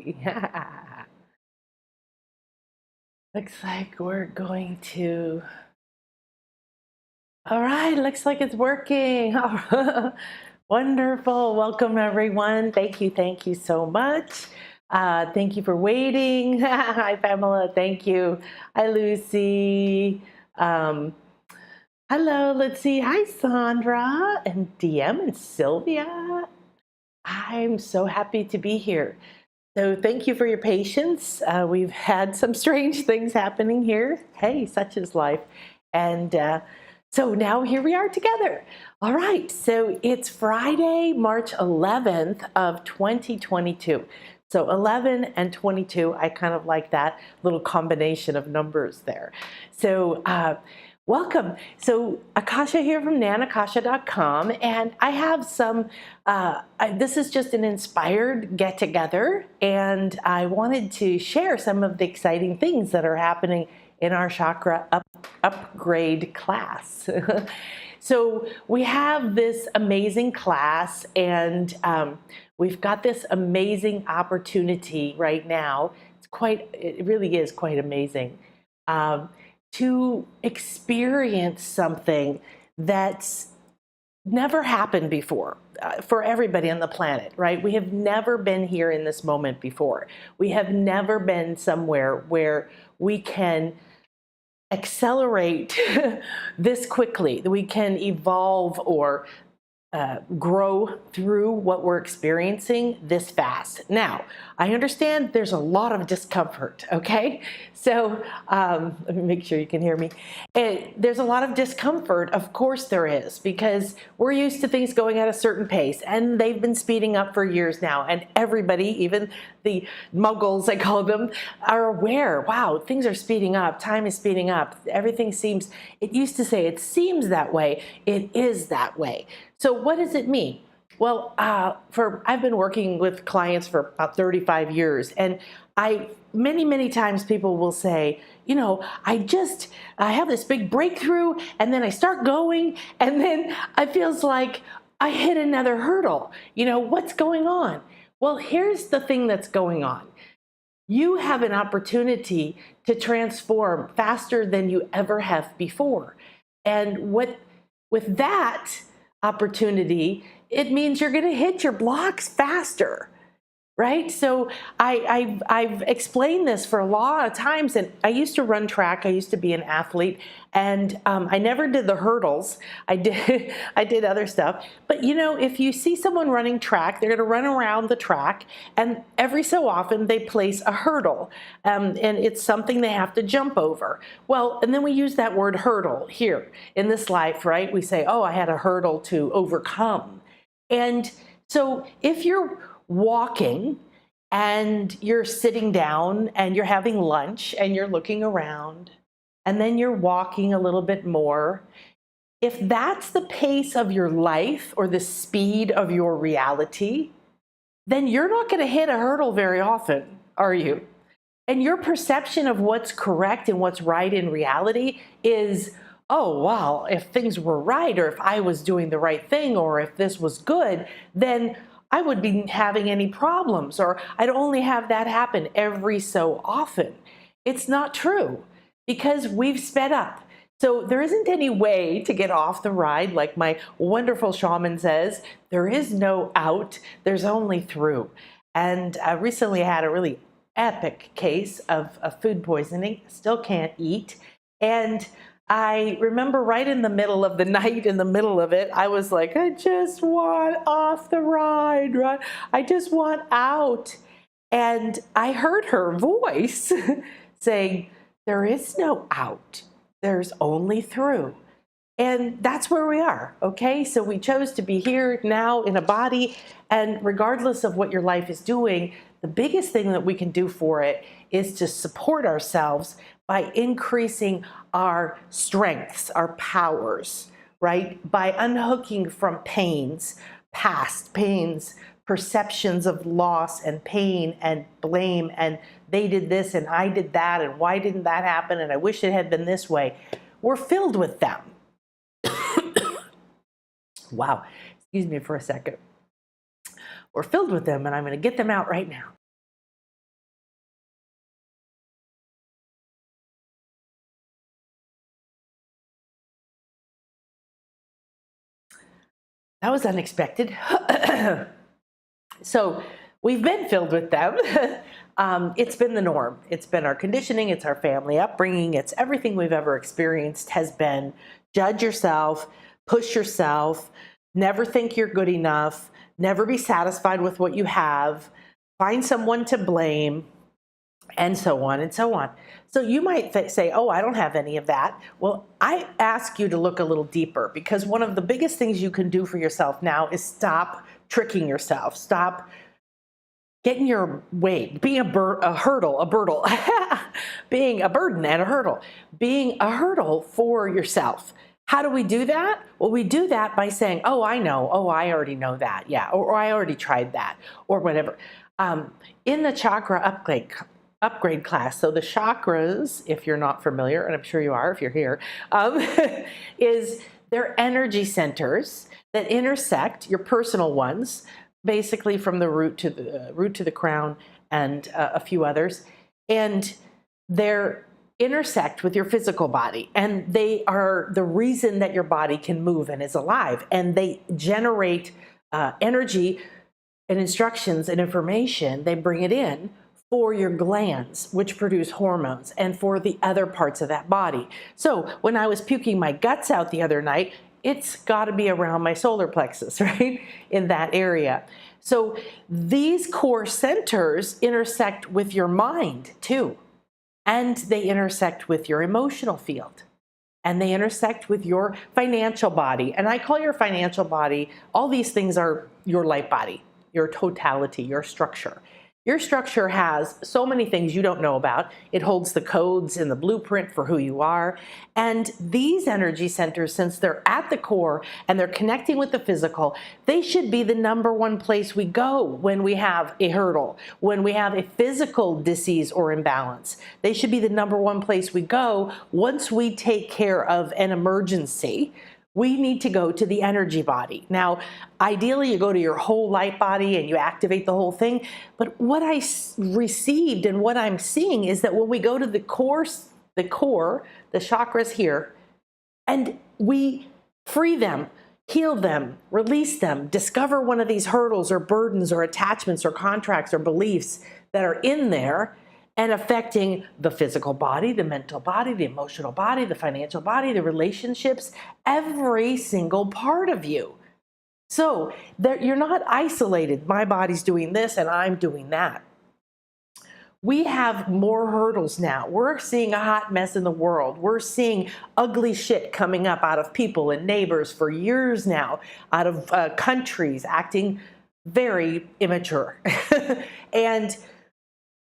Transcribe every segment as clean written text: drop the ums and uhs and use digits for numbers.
Yay! Looks like we're going to. All right, looks like it's working. Wonderful. Welcome, everyone. Thank you so much. Thank you for waiting. Hi, Pamela. Thank you. Hi, Lucy. Um, Hello, let's see. Hi, Sandra and DM and Sylvia. I'm so happy to be here. So thank you for your patience. We've had some strange things happening here. Hey, such is life. And so now here we are together. All right, so it's Friday, March 11th of 2022. So 11 and 22, I kind of like that little combination of numbers there. So welcome. So Akasha here from nanakasha.com, and I have some, this is just an inspired get together, and I wanted to share some of the exciting things that are happening in our chakra upgrade class. So we have this amazing class, and we've got this amazing opportunity right now. It really is quite amazing. To experience something that's never happened before for everybody on the planet, right? We have never been here in this moment before. We have never been somewhere where we can accelerate this quickly. We can evolve or grow through what we're experiencing this fast. Now, I understand there's a lot of discomfort, okay? So let me make sure you can hear me. There's a lot of discomfort, of course there is, because we're used to things going at a certain pace, and they've been speeding up for years now, and everybody, even the muggles, I call them, are aware, wow, things are speeding up, time is speeding up, everything seems, it used to say it seems that way, it is that way. So what does it mean? Well, I've been working with clients for about 35 years, and many times people will say, you know, I have this big breakthrough, and then I start going, and then it feels like I hit another hurdle. You know, what's going on? Well, here's the thing that's going on. You have an opportunity to transform faster than you ever have before. And with that opportunity, it means you're going to hit your blocks faster, right? So I've explained this for a lot of times, and I used to run track. I used to be an athlete, and I never did the hurdles. I did other stuff. But you know, if you see someone running track, they're going to run around the track, and every so often they place a hurdle, and it's something they have to jump over. Well, and then we use that word hurdle here in this life, right? We say, oh, I had a hurdle to overcome. And so if you're walking and you're sitting down and you're having lunch and you're looking around and then you're walking a little bit more, if that's the pace of your life or the speed of your reality, then you're not going to hit a hurdle very often, are you? And your perception of what's correct and what's right in reality is, oh, wow, if things were right, or if I was doing the right thing, or if this was good, then I would be having any problems, or I'd only have that happen every so often. It's not true, because we've sped up. So there isn't any way to get off the ride. Like my wonderful shaman says, there is no out, there's only through. And I recently had a really epic case of food poisoning, still can't eat. And I remember right in the middle of the night, in the middle of it, I was like, I just want off the ride, right? I just want out. And I heard her voice saying, there is no out, there's only through. And that's where we are, okay? So we chose to be here now in a body, and regardless of what your life is doing, the biggest thing that we can do for it is to support ourselves by increasing our strengths, our powers, right? By unhooking from pains, past pains, perceptions of loss and pain and blame, and they did this and I did that, and why didn't that happen, and I wish it had been this way. We're filled with them. Wow, excuse me for a second. We're filled with them, and I'm going to get them out right now. That was unexpected. So we've been filled with them. It's been the norm. It's been our conditioning. It's our family upbringing. It's everything we've ever experienced has been judge yourself, push yourself, never think you're good enough, never be satisfied with what you have, find someone to blame, and so on and so on. So you might say, oh, I don't have any of that. Well, I ask you to look a little deeper, because one of the biggest things you can do for yourself now is stop tricking yourself. Stop getting your way, being a hurdle, being a burden and a hurdle, being a hurdle for yourself. How do we do that? Well, we do that by saying, oh, I know. Oh, I already know that. Yeah. Or I already tried that, or whatever. In the chakra upgrade class, so the chakras, if you're not familiar, and I'm sure you are if you're here, is they're energy centers that intersect your personal ones, basically from the root to the crown, and a few others, and they're intersect with your physical body, and they are the reason that your body can move and is alive, and they generate energy and instructions and information. They bring it in for your glands, which produce hormones, and for the other parts of that body. So when I was puking my guts out the other night, it's got to be around my solar plexus, right? In that area. So these core centers intersect with your mind too. And they intersect with your emotional field. And they intersect with your financial body. And I call your financial body, all these things are your light body, your totality, your structure. Your structure has so many things you don't know about. It holds the codes and the blueprint for who you are. And these energy centers, since they're at the core and they're connecting with the physical, they should be the number one place we go when we have a hurdle, when we have a physical disease or imbalance. They should be the number one place we go once we take care of an emergency. We need to go to the energy body. Now, ideally, you go to your whole light body and you activate the whole thing. But what I received and what I'm seeing is that when we go to the core, the chakras here, and we free them, heal them, release them, discover one of these hurdles or burdens or attachments or contracts or beliefs that are in there, and affecting the physical body, the mental body, the emotional body, the financial body, the relationships, every single part of you. So you're not isolated. My body's doing this and I'm doing that. We have more hurdles now. We're seeing a hot mess in the world. We're seeing ugly shit coming up out of people and neighbors for years now, out of countries acting very immature. And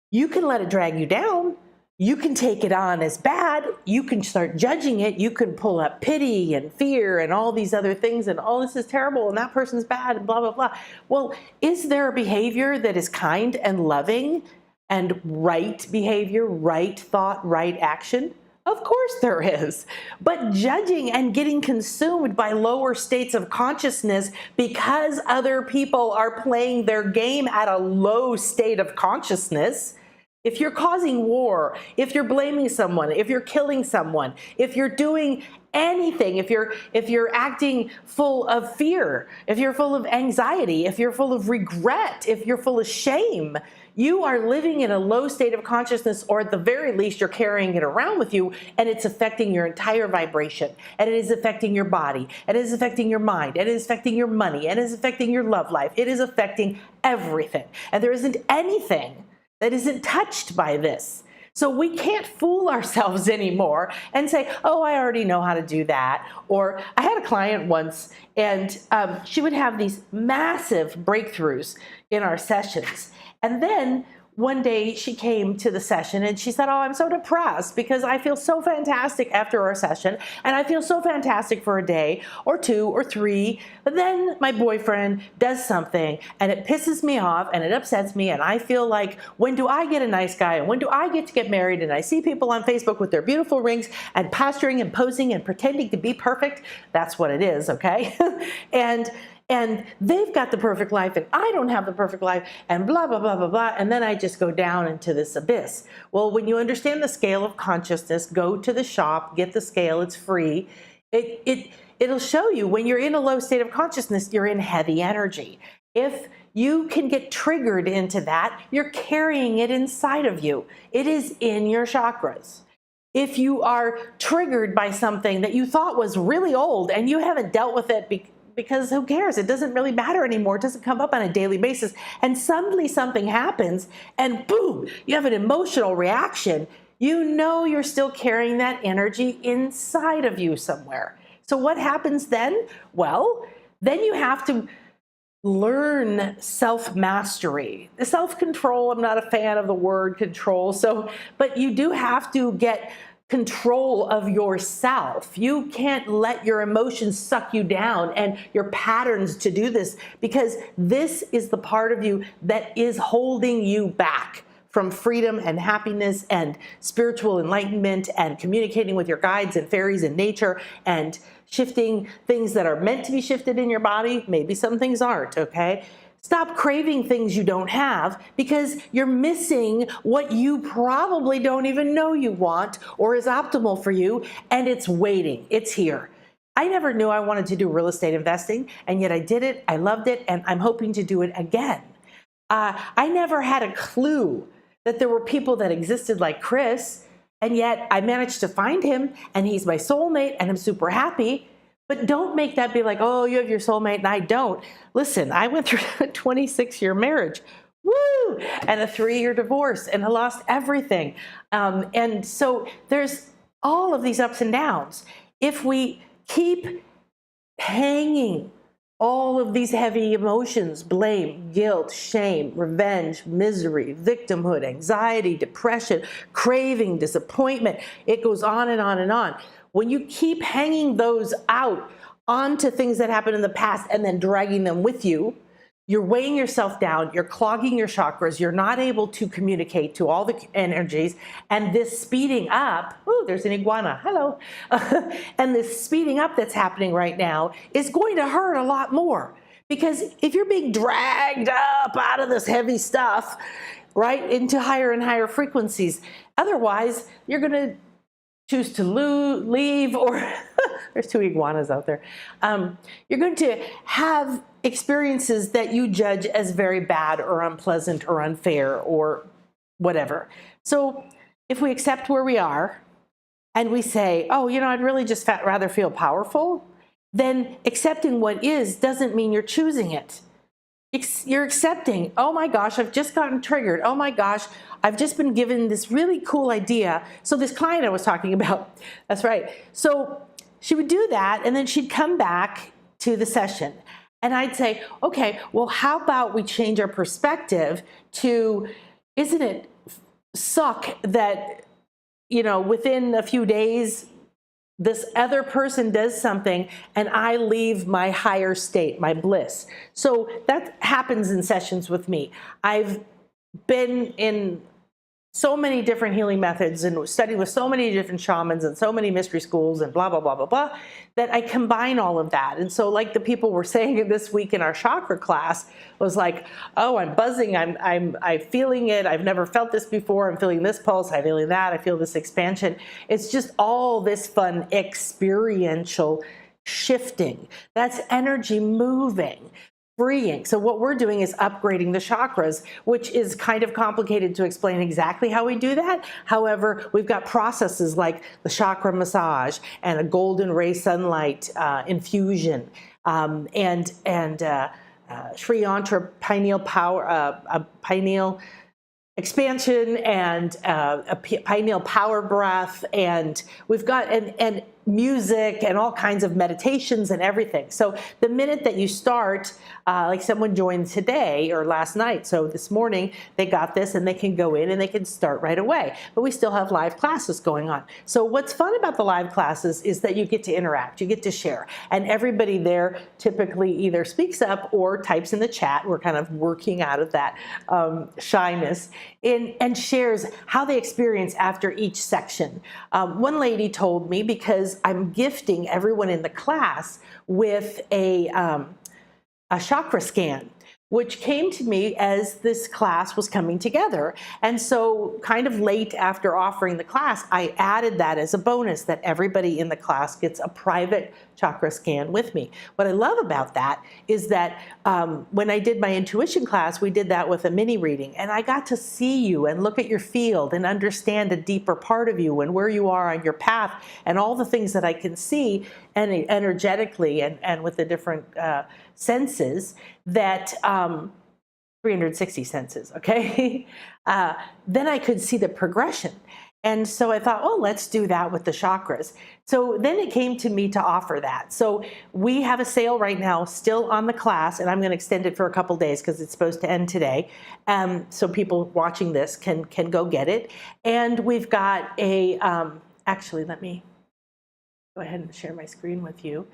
you can let it drag you down. You can take it on as bad. You can start judging it. You can pull up pity and fear and all these other things and, oh, this is terrible and that person's bad and blah, blah, blah. Well, is there a behavior that is kind and loving and right behavior, right thought, right action? Of course there is. But judging and getting consumed by lower states of consciousness because other people are playing their game at a low state of consciousness, if you're causing war, if you're blaming someone, if you're killing someone, if you're doing anything, if you're acting full of fear, if you're full of anxiety, if you're full of regret, if you're full of shame, you are living in a low state of consciousness, or at the very least, you're carrying it around with you, and it's affecting your entire vibration, and it is affecting your body, and it is affecting your mind, and it is affecting your money, and it is affecting your love life. It is affecting everything. And there isn't anything that isn't touched by this. So we can't fool ourselves anymore and say, oh, I already know how to do that. Or I had a client once, and she would have these massive breakthroughs in our sessions. And then one day she came to the session and she said, oh, I'm so depressed because I feel so fantastic after our session, and I feel so fantastic for a day or two or three, but then my boyfriend does something and it pisses me off and it upsets me, and I feel like, when do I get a nice guy and when do I get to get married? And I see people on Facebook with their beautiful rings and posturing and posing and pretending to be perfect. That's what it is, okay? And they've got the perfect life and I don't have the perfect life, and blah, blah, blah, blah, blah. And then I just go down into this abyss. Well, when you understand the scale of consciousness, go to the shop, get the scale, it's free. it'll show you when you're in a low state of consciousness, you're in heavy energy. If you can get triggered into that, you're carrying it inside of you. It is in your chakras. If you are triggered by something that you thought was really old and you haven't dealt with it because who cares? It doesn't really matter anymore. It doesn't come up on a daily basis. And suddenly something happens and boom, you have an emotional reaction. You know you're still carrying that energy inside of you somewhere. So what happens then? Well, then you have to learn self-mastery. The self-control, I'm not a fan of the word control, but you do have to get control of yourself. You can't let your emotions suck you down and your patterns to do this, because this is the part of you that is holding you back from freedom and happiness and spiritual enlightenment and communicating with your guides and fairies and nature and shifting things that are meant to be shifted in your body. Maybe some things aren't, okay? Stop craving things you don't have, because you're missing what you probably don't even know you want or is optimal for you, and it's waiting. It's here. I never knew I wanted to do real estate investing, and yet I did it. I loved it, and I'm hoping to do it again. I never had a clue that there were people that existed like Chris, and yet I managed to find him, and he's my soulmate, and I'm super happy. But don't make that be like, oh, you have your soulmate and I don't. Listen, I went through a 26-year marriage, woo, and a 3-year divorce, and I lost everything. And so there's all of these ups and downs. If we keep hanging all of these heavy emotions, blame, guilt, shame, revenge, misery, victimhood, anxiety, depression, craving, disappointment, it goes on and on and on. When you keep hanging those out onto things that happened in the past and then dragging them with you, you're weighing yourself down, you're clogging your chakras, you're not able to communicate to all the energies, and this speeding up, ooh, there's an iguana, hello, and this speeding up that's happening right now is going to hurt a lot more, because if you're being dragged up out of this heavy stuff, right, into higher and higher frequencies, otherwise you're going to choose to leave, or there's 2 iguanas out there. You're going to have experiences that you judge as very bad or unpleasant or unfair or whatever. So if we accept where we are and we say, oh, you know, I'd really just rather feel powerful, then accepting what is doesn't mean you're choosing it. You're accepting, oh my gosh, I've just gotten triggered. Oh my gosh, I've just been given this really cool idea. So this client I was talking about, that's right. So she would do that, and then she'd come back to the session. And I'd say, okay, well, how about we change our perspective to, isn't it suck that, you know, within a few days, this other person does something and I leave my higher state, my bliss. So that happens in sessions with me. I've been in so many different healing methods and studied with so many different shamans and so many mystery schools and blah, blah, blah, blah, blah, that I combine all of that. And so like the people were saying this week in our chakra class was like, oh, I'm buzzing, I'm feeling it, I've never felt this before, I'm feeling this pulse, I'm feeling that, I feel this expansion. It's just all this fun experiential shifting. That's energy moving. Freeing. So what we're doing is upgrading the chakras, which is kind of complicated to explain exactly how we do that. However, we've got processes like the chakra massage and a golden ray sunlight infusion, and Sri Yantra pineal power, pineal expansion, and a pineal power breath, and we've got and music and all kinds of meditations and everything. So the minute that you start, like someone joined today or last night, so this morning they got this and they can go in and they can start right away. But we still have live classes going on. So what's fun about the live classes is that you get to interact, you get to share, and everybody there typically either speaks up or types in the chat. We're kind of working out of that shyness, and shares how they experience after each section. One lady told me, because I'm gifting everyone in the class with a chakra scan, which came to me as this class was coming together. And so kind of late after offering the class, I added that as a bonus, that everybody in the class gets a private Chakra Scan with me. What I love about that is that when I did my intuition class, we did that with a mini reading, and I got to see you and look at your field and understand a deeper part of you and where you are on your path and all the things that I can see and energetically and with the different senses that 360 senses, okay? Then I could see the progression. And so I thought, well, let's do that with the chakras. So then it came to me to offer that. So we have a sale right now still on the class, and I'm going to extend it for a couple days because it's supposed to end today. So people watching this can go get it. And we've got a, actually, let me go ahead and share my screen with you.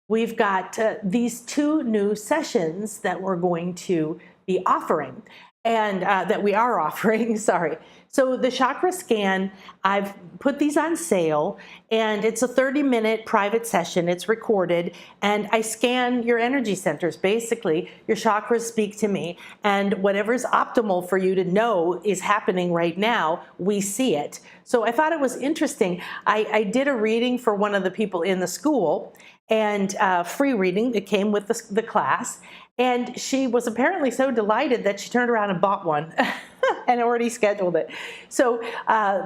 We've got these 2 new sessions that we're going to be offering, and that we are offering, sorry. So the Chakra Scan, I've put these on sale, and it's a 30-minute private session. It's recorded, and I scan your energy centers. Basically, your chakras speak to me, and whatever's optimal for you to know is happening right now, we see it. So I thought it was interesting. I did a reading for one of the people in the school, and free reading that came with the class. And she was apparently so delighted that she turned around and bought one and already scheduled it. So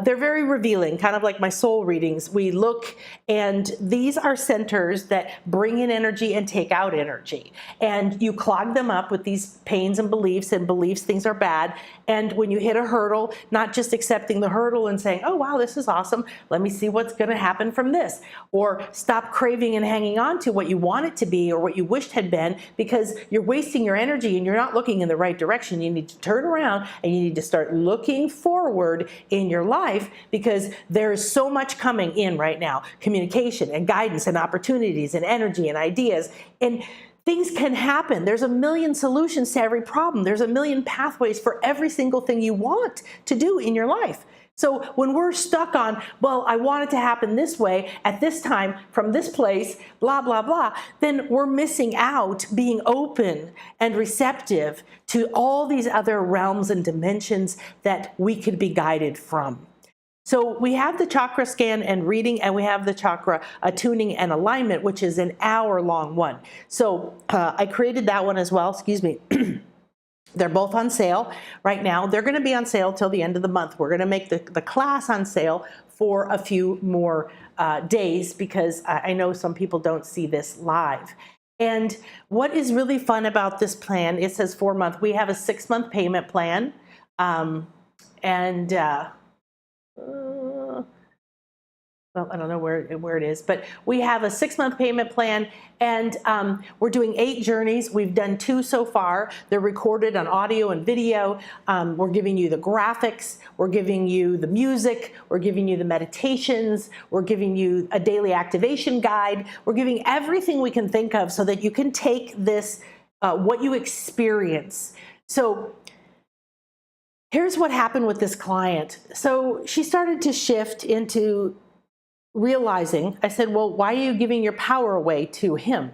they're very revealing, kind of like my soul readings. We look, and these are centers that bring in energy and take out energy. And you clog them up with these pains and beliefs things are bad. And when you hit a hurdle, not just accepting the hurdle and saying, oh, wow, this is awesome. Let me see what's going to happen from this. Or stop craving and hanging on to what you want it to be or what you wished had been, because you're wasting your energy and you're not looking in the right direction. You need to turn around and you need to start looking forward in your life, because there is so much coming in right now. Communication and guidance and opportunities and energy and ideas. And things can happen. There's a million solutions to every problem. There's a million pathways for every single thing you want to do in your life. So when we're stuck on, well, I want it to happen this way, at this time, from this place, blah, blah, blah, then we're missing out being open and receptive to all these other realms and dimensions that we could be guided from. So we have the Chakra Scan and reading, and we have the Chakra Attuning and Alignment, which is an hour-long one. So I created that one as well, excuse me. They're both on sale right now. They're going to be on sale till the end of the month. We're going to make the class on sale for a few more days, because I know some people don't see this live. And what is really fun about this plan, it says 4 month. We have a 6-month payment plan. Well, I don't know where it is, but we have a 6-month payment plan, and we're doing 8 journeys. We've done 2 so far. They're recorded on audio and video. We're giving you the graphics. We're giving you the music. We're giving you the meditations. We're giving you a daily activation guide. We're giving everything we can think of so that you can take this, what you experience. So here's what happened with this client. So she started to shift into realizing, I said, well, why are you giving your power away to him?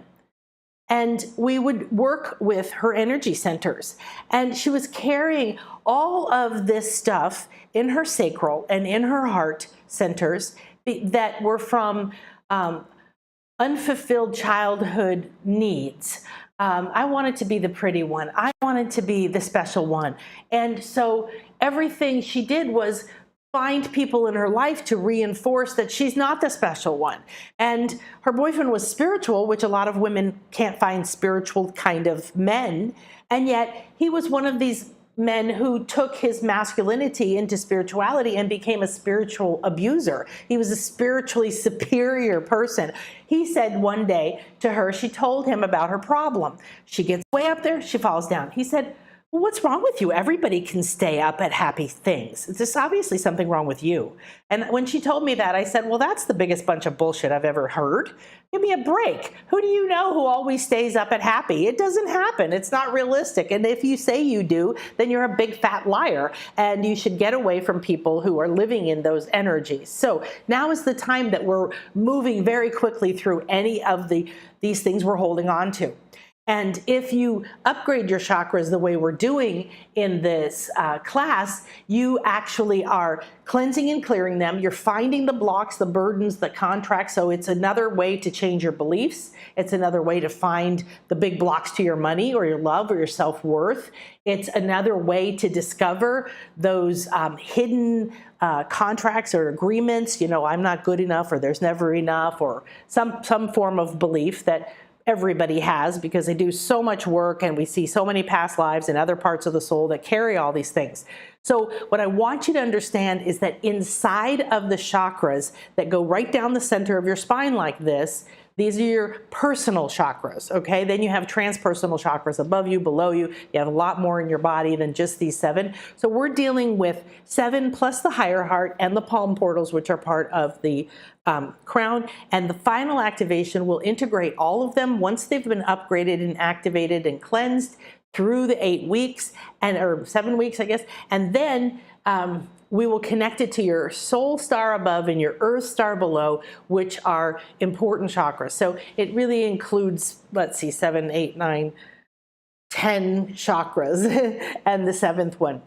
And we would work with her energy centers. And she was carrying all of this stuff in her sacral and in her heart centers that were from unfulfilled childhood needs. I wanted to be the pretty one. I wanted to be the special one. And so everything she did was find people in her life to reinforce that she's not the special one. And her boyfriend was spiritual, which a lot of women can't find spiritual kind of men. And yet he was one of these men who took his masculinity into spirituality and became a spiritual abuser. He was a spiritually superior person. He said one day to her, she told him about her problem. She gets way up there, she falls down. He said, well, what's wrong with you? Everybody can stay up at happy things. There's obviously something wrong with you. And when she told me that, I said, well, that's the biggest bunch of bullshit I've ever heard. Give me a break. Who do you know who always stays up at happy? It doesn't happen. It's not realistic. And if you say you do, then you're a big fat liar. And you should get away from people who are living in those energies. So now is the time that we're moving very quickly through any of these things we're holding on to. And if you upgrade your chakras the way we're doing in this class, you actually are cleansing and clearing them. You're finding the blocks, the burdens, the contracts. So it's another way to change your beliefs. It's another way to find the big blocks to your money or your love or your self-worth. It's another way to discover those hidden contracts or agreements. You know, I'm not good enough, or there's never enough, or some form of belief that everybody has, because they do so much work and we see so many past lives and other parts of the soul that carry all these things. So what I want you to understand is that inside of the chakras that go right down the center of your spine like this, these are your personal chakras, okay? Then you have transpersonal chakras above you, below you. You have a lot more in your body than just these 7. So we're dealing with 7 plus the higher heart and the palm portals, which are part of the crown. And the final activation will integrate all of them once they've been upgraded and activated and cleansed through the 8 weeks, or 7 weeks, I guess. And then we will connect it to your soul star above and your earth star below, which are important chakras. So it really includes, let's see, 7, 8, 9, 10 chakras and the 7th one.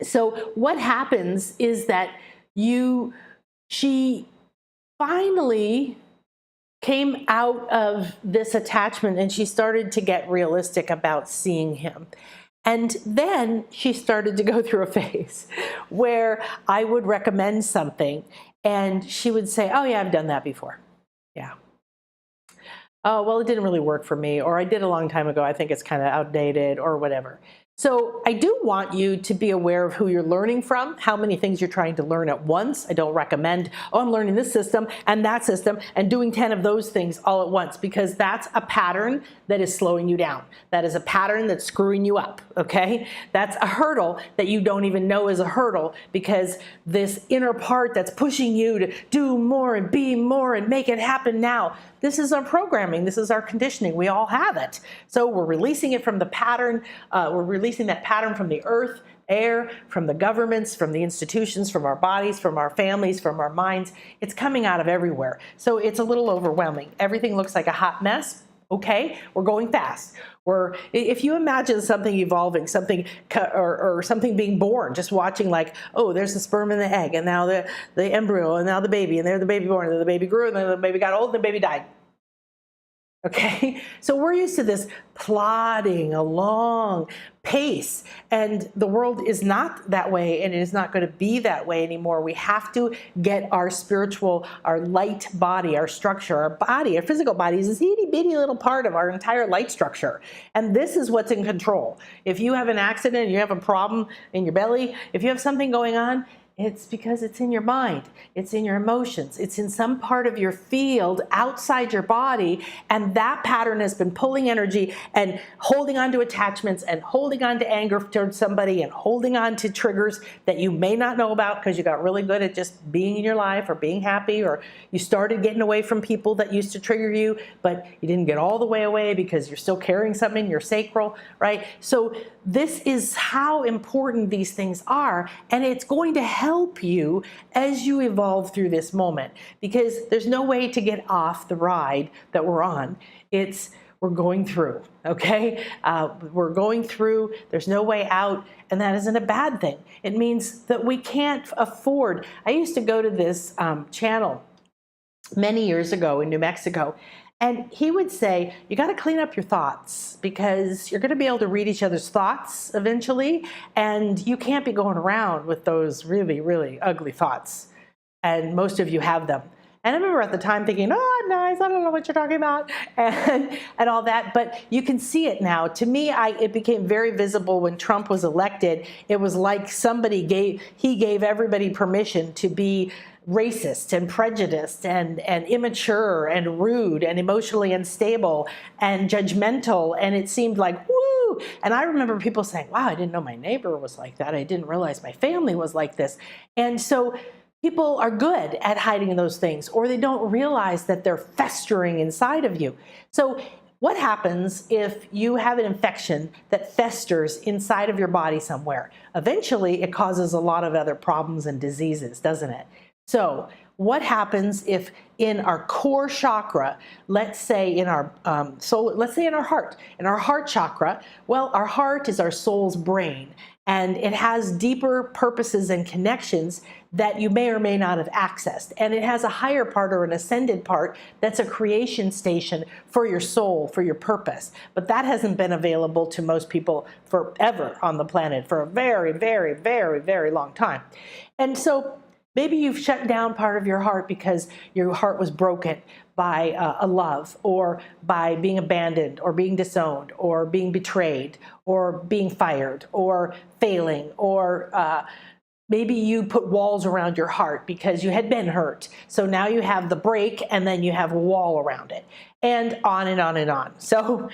So what happens is that she finally came out of this attachment and she started to get realistic about seeing him. And then she started to go through a phase where I would recommend something and she would say, oh yeah, I've done that before. Yeah. Oh, well, it didn't really work for me, or I did a long time ago. I think it's kind of outdated or whatever. So I do want you to be aware of who you're learning from, how many things you're trying to learn at once. I don't recommend, oh, I'm learning this system and that system and doing 10 of those things all at once, because that's a pattern that is slowing you down. That is a pattern that's screwing you up, okay? That's a hurdle that you don't even know is a hurdle, because this inner part that's pushing you to do more and be more and make it happen now, this is our programming. This is our conditioning. We all have it. So we're releasing it from the pattern. We're releasing that pattern from the earth, air, from the governments, from the institutions, from our bodies, from our families, from our minds. It's coming out of everywhere. So it's a little overwhelming. Everything looks like a hot mess. Okay, we're going fast. If you imagine something evolving, something or something being born, just watching, like, oh, there's the sperm and the egg, and now the embryo, and now the baby, and there the baby born, and then the baby grew, and then the baby got old, and the baby died. Okay, so we're used to this plodding along pace, and the world is not that way, and it is not going to be that way anymore. We have to get our spiritual, our light body, our structure, our body, our physical body is this itty bitty little part of our entire light structure, and this is what's in control. If you have an accident, you have a problem in your belly, if you have something going on, it's because it's in your mind, it's in your emotions, it's in some part of your field outside your body, and that pattern has been pulling energy and holding on to attachments and holding on to anger towards somebody and holding on to triggers that you may not know about because you got really good at just being in your life or being happy, or you started getting away from people that used to trigger you, but you didn't get all the way away because you're still carrying something in your sacral, right? So this is how important these things are, and it's going to help you as you evolve through this moment, because there's no way to get off the ride that we're on. We're going through, okay? We're going through, there's no way out, and that isn't a bad thing. It means that we can't afford. I used to go to this channel many years ago in New Mexico, and he would say, you got to clean up your thoughts, because you're going to be able to read each other's thoughts eventually, and you can't be going around with those really, really ugly thoughts. And most of you have them. And I remember at the time thinking, oh, nice, I don't know what you're talking about, and all that. But you can see it now. To me, it became very visible when Trump was elected. It was like he gave everybody permission to be racist and prejudiced and immature and rude and emotionally unstable and judgmental, and it seemed like, woo! And I remember people saying, wow, I didn't know my neighbor was like that. I didn't realize my family was like this. And so people are good at hiding those things, or they don't realize that they're festering inside of you. So what happens if you have an infection that festers inside of your body somewhere? Eventually, it causes a lot of other problems and diseases, doesn't it? So what happens if in our core chakra, let's say in our soul, let's say in our heart chakra, well, our heart is our soul's brain, and it has deeper purposes and connections that you may or may not have accessed. And it has a higher part or an ascended part that's a creation station for your soul, for your purpose. But that hasn't been available to most people forever on the planet, for a very, very, very, very long time. And so maybe you've shut down part of your heart because your heart was broken by a love, or by being abandoned, or being disowned, or being betrayed, or being fired, or failing, or maybe you put walls around your heart because you had been hurt. So now you have the break, and then you have a wall around it, and on and on and on. So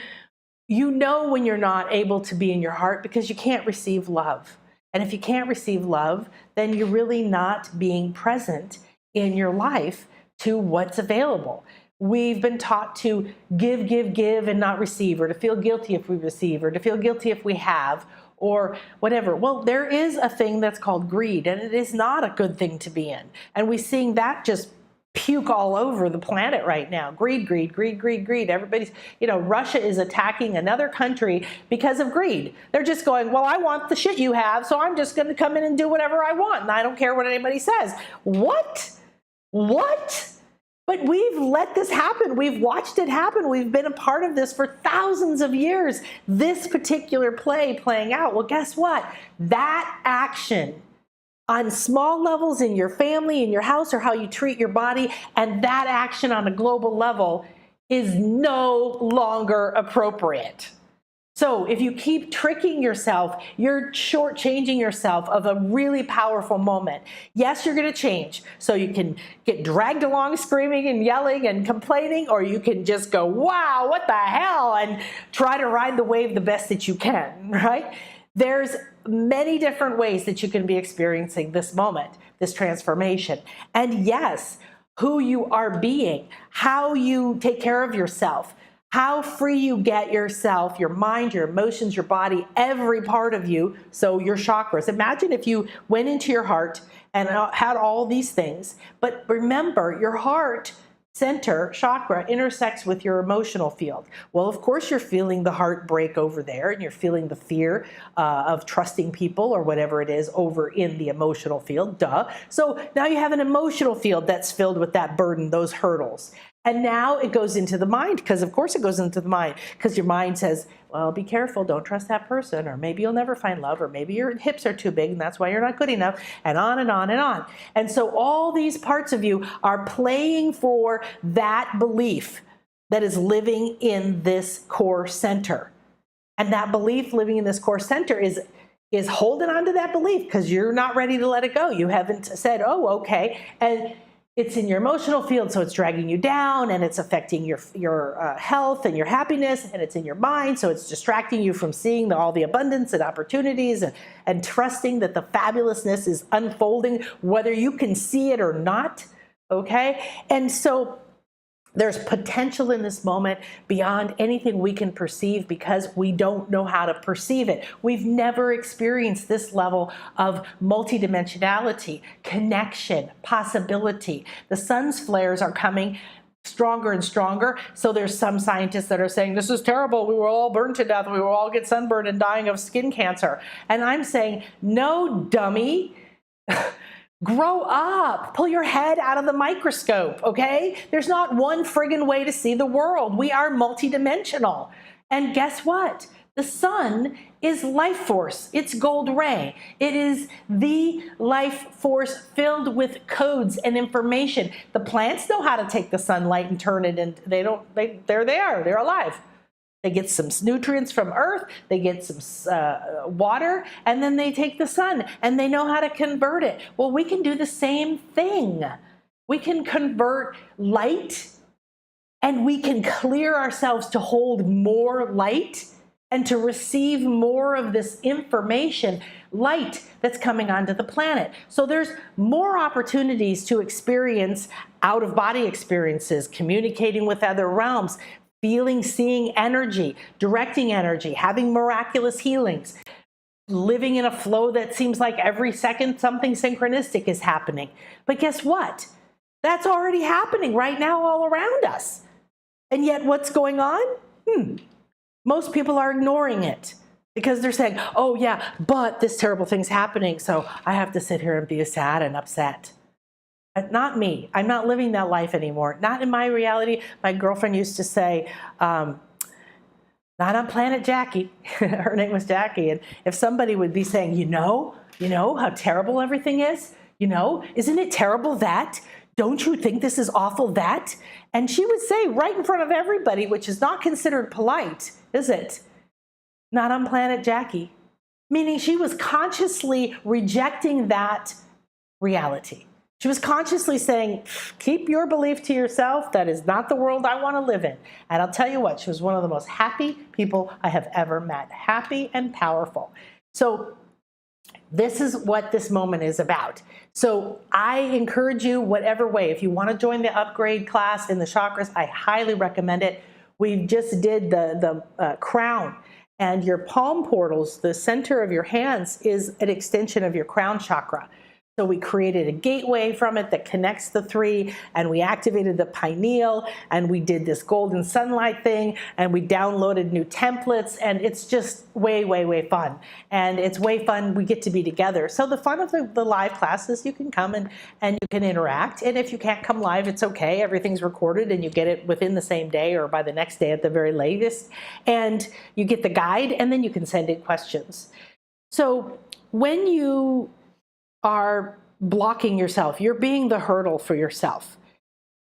you know when you're not able to be in your heart because you can't receive love. And if you can't receive love, then you're really not being present in your life to what's available. We've been taught to give, give, give and not receive, or to feel guilty if we receive, or to feel guilty if we have, or whatever. Well, there is a thing that's called greed, and it is not a good thing to be in. And we're seeing that just puke all over the planet right now. Greed, greed, greed, greed, greed. Everybody's, Russia is attacking another country because of greed. They're just going, well, I want the shit you have, so I'm just going to come in and do whatever I want, and I don't care what anybody says. What? But we've let this happen. We've watched it happen. We've been a part of this for thousands of years. This particular play playing out. Well, guess what? That action on small levels in your family, in your house, or how you treat your body, and that action on a global level is no longer appropriate. So if you keep tricking yourself, you're shortchanging yourself of a really powerful moment. Yes, you're going to change. So you can get dragged along screaming and yelling and complaining, or you can just go, wow, what the hell, and try to ride the wave the best that you can, right? There's many different ways that you can be experiencing this moment, this transformation. And yes, who you are being, how you take care of yourself, how free you get yourself, your mind, your emotions, your body, every part of you, so your chakras. Imagine if you went into your heart and had all these things, but remember, your heart center chakra intersects with your emotional field. Well, of course, you're feeling the heart break over there, and you're feeling the fear of trusting people or whatever it is over in the emotional field, duh. So now you have an emotional field that's filled with that burden, those hurdles. And now it goes into the mind, because of course it goes into the mind, because your mind says, well, be careful, don't trust that person, or maybe you'll never find love, or maybe your hips are too big and that's why you're not good enough, and on and on and on. And so all these parts of you are playing for that belief that is living in this core center. And that belief living in this core center is holding on to that belief because you're not ready to let it go. You haven't said, oh, okay. And it's in your emotional field, so it's dragging you down, and it's affecting your health and your happiness, and it's in your mind, so it's distracting you from seeing all the abundance and opportunities and trusting that the fabulousness is unfolding, whether you can see it or not, okay? And so there's potential in this moment beyond anything we can perceive because we don't know how to perceive it. We've never experienced this level of multidimensionality, connection, possibility. The sun's flares are coming stronger and stronger. So there's some scientists that are saying, this is terrible. We will all burn to death. We will all get sunburned and dying of skin cancer. And I'm saying, no, dummy. Grow up, pull your head out of the microscope, okay? There's not one friggin' way to see the world. We are multidimensional. And guess what? The sun is life force. It's gold ray. It is the life force filled with codes and information. The plants know how to take the sunlight and turn it into, there they are, they're alive. They get some nutrients from earth, they get some water, and then they take the sun, and they know how to convert it. Well, we can do the same thing. We can convert light, and we can clear ourselves to hold more light and to receive more of this information, light that's coming onto the planet. So there's more opportunities to experience out-of-body experiences, communicating with other realms, feeling, seeing energy, directing energy, having miraculous healings, living in a flow that seems like every second something synchronistic is happening. But guess what? That's already happening right now all around us. And yet what's going on? Most people are ignoring it because they're saying, oh yeah, but this terrible thing's happening, so I have to sit here and be sad and upset. Not me. I'm not living that life anymore. Not in my reality. My girlfriend used to say, not on Planet Jackie. Her name was Jackie. And if somebody would be saying, you know how terrible everything is? Isn't it terrible that? Don't you think this is awful that? And she would say right in front of everybody, which is not considered polite, is it? Not on Planet Jackie. Meaning she was consciously rejecting that reality. She was consciously saying, keep your belief to yourself. That is not the world I want to live in. And I'll tell you what, she was one of the most happy people I have ever met. Happy and powerful. So this is what this moment is about. So I encourage you, whatever way, if you want to join the upgrade class in the chakras, I highly recommend it. We just did the crown, and your palm portals, the center of your hands, is an extension of your crown chakra. So we created a gateway from it that connects the three, and we activated the pineal, and we did this golden sunlight thing, and we downloaded new templates, and it's just way, way, way fun. And it's way fun. We get to be together. So the fun of the live classes, you can come and you can interact. And if you can't come live, it's okay. Everything's recorded, and you get it within the same day or by the next day at the very latest. And you get the guide, and then you can send in questions. So when you are blocking yourself, you're being the hurdle for yourself.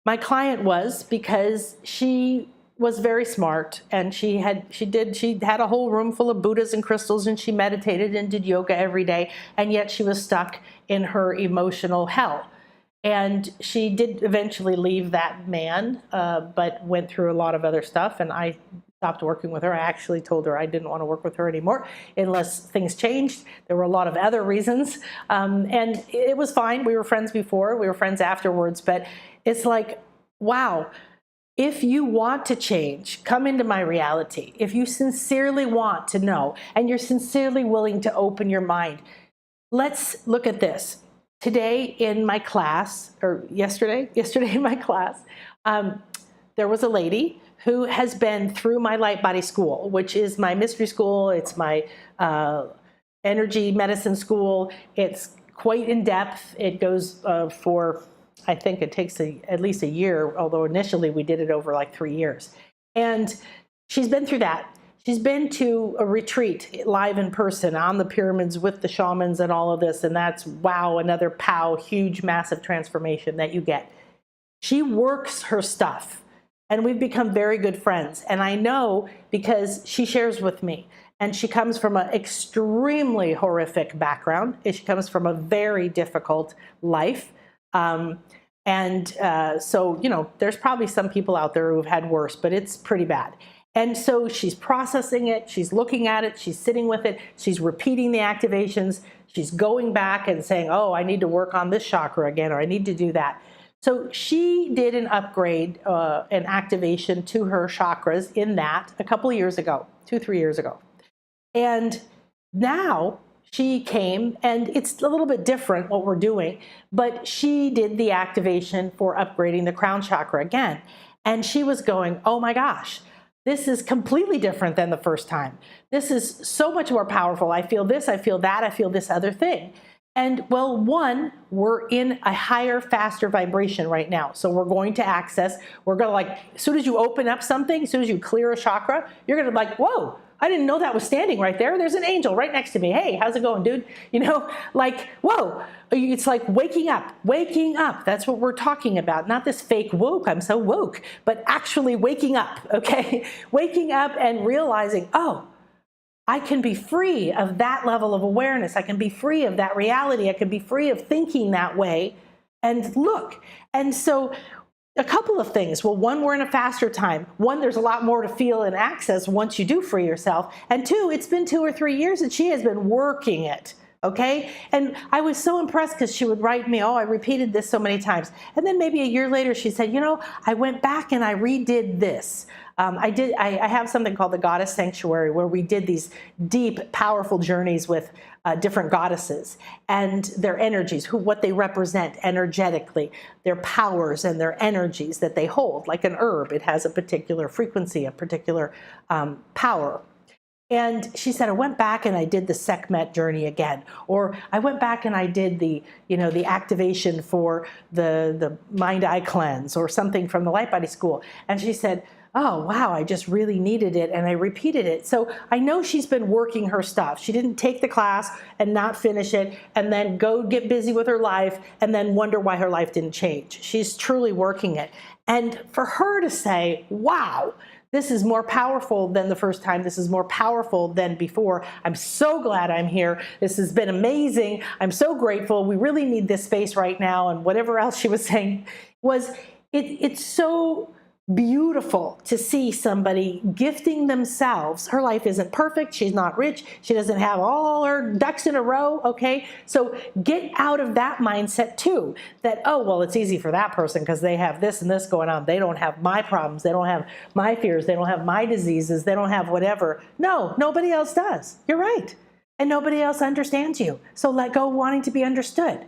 My client was, because she was very smart, and she had a whole room full of Buddhas and crystals, and she meditated and did yoga every day, and yet she was stuck in her emotional hell. And she did eventually leave that man, but went through a lot of other stuff, and I stopped working with her. I actually told her I didn't want to work with her anymore unless things changed. There were a lot of other reasons, and it was fine. We were friends before, we were friends afterwards, but it's like, wow, if you want to change, come into my reality. If you sincerely want to know, and you're sincerely willing to open your mind, let's look at this. Today in my class, or yesterday in my class, there was a lady who has been through my light body school, which is my mystery school. It's my energy medicine school. It's quite in depth. It goes for, I think it takes at least a year, although initially we did it over like 3 years. And she's been through that. She's been to a retreat live in person on the pyramids with the shamans and all of this. And that's, wow, another huge, massive transformation that you get. She works her stuff. And we've become very good friends. And I know because she shares with me. And she comes from an extremely horrific background. She comes from a very difficult life. So, there's probably some people out there who've had worse, but it's pretty bad. And so she's processing it. She's looking at it. She's sitting with it. She's repeating the activations. She's going back and saying, oh, I need to work on this chakra again, or I need to do that. So she did an upgrade, an activation to her chakras in that a couple of years ago, 2-3 years ago. And now she came, and it's a little bit different what we're doing, but she did the activation for upgrading the crown chakra again. And she was going, oh my gosh, this is completely different than the first time. This is so much more powerful. I feel this, I feel that, I feel this other thing. And well, one, we're in a higher, faster vibration right now. So we're going to access, we're going to as soon as you open up something, as soon as you clear a chakra, you're going to be like, whoa, I didn't know that was standing right there. There's an angel right next to me. Hey, how's it going, dude? Whoa, it's like waking up. That's what we're talking about. Not this fake woke, I'm so woke, but actually waking up, okay? Waking up and realizing, oh, I can be free of that level of awareness. I can be free of that reality. I can be free of thinking that way. And look, and so a couple of things. Well, one, we're in a faster time. One, there's a lot more to feel and access once you do free yourself. And two, it's been 2 or 3 years that she has been working it. Okay. And I was so impressed because she would write me, oh, I repeated this so many times. And then maybe a year later, she said, I went back and I redid this. I have something called the Goddess Sanctuary, where we did these deep, powerful journeys with different goddesses and their energies, what they represent energetically, their powers and their energies that they hold. Like an herb, it has a particular frequency, a particular power. And she said, I went back and I did the Sekhmet journey again. Or I went back and I did the activation for the mind-eye cleanse or something from the Light Body School. And she said, oh, wow, I just really needed it. And I repeated it. So I know she's been working her stuff. She didn't take the class and not finish it and then go get busy with her life and then wonder why her life didn't change. She's truly working it. And for her to say, wow, this is more powerful than the first time. This is more powerful than before. I'm so glad I'm here. This has been amazing. I'm so grateful. We really need this space right now. And whatever else she was saying was, it's so beautiful to see somebody gifting themselves. Her life isn't perfect. She's not rich. She doesn't have all her ducks in a row. Okay. So get out of that mindset too, that, oh, well, it's easy for that person because they have this and this going on. They don't have my problems. They don't have my fears. They don't have my diseases. They don't have whatever. No, nobody else does. You're right. And nobody else understands you. So let go of wanting to be understood.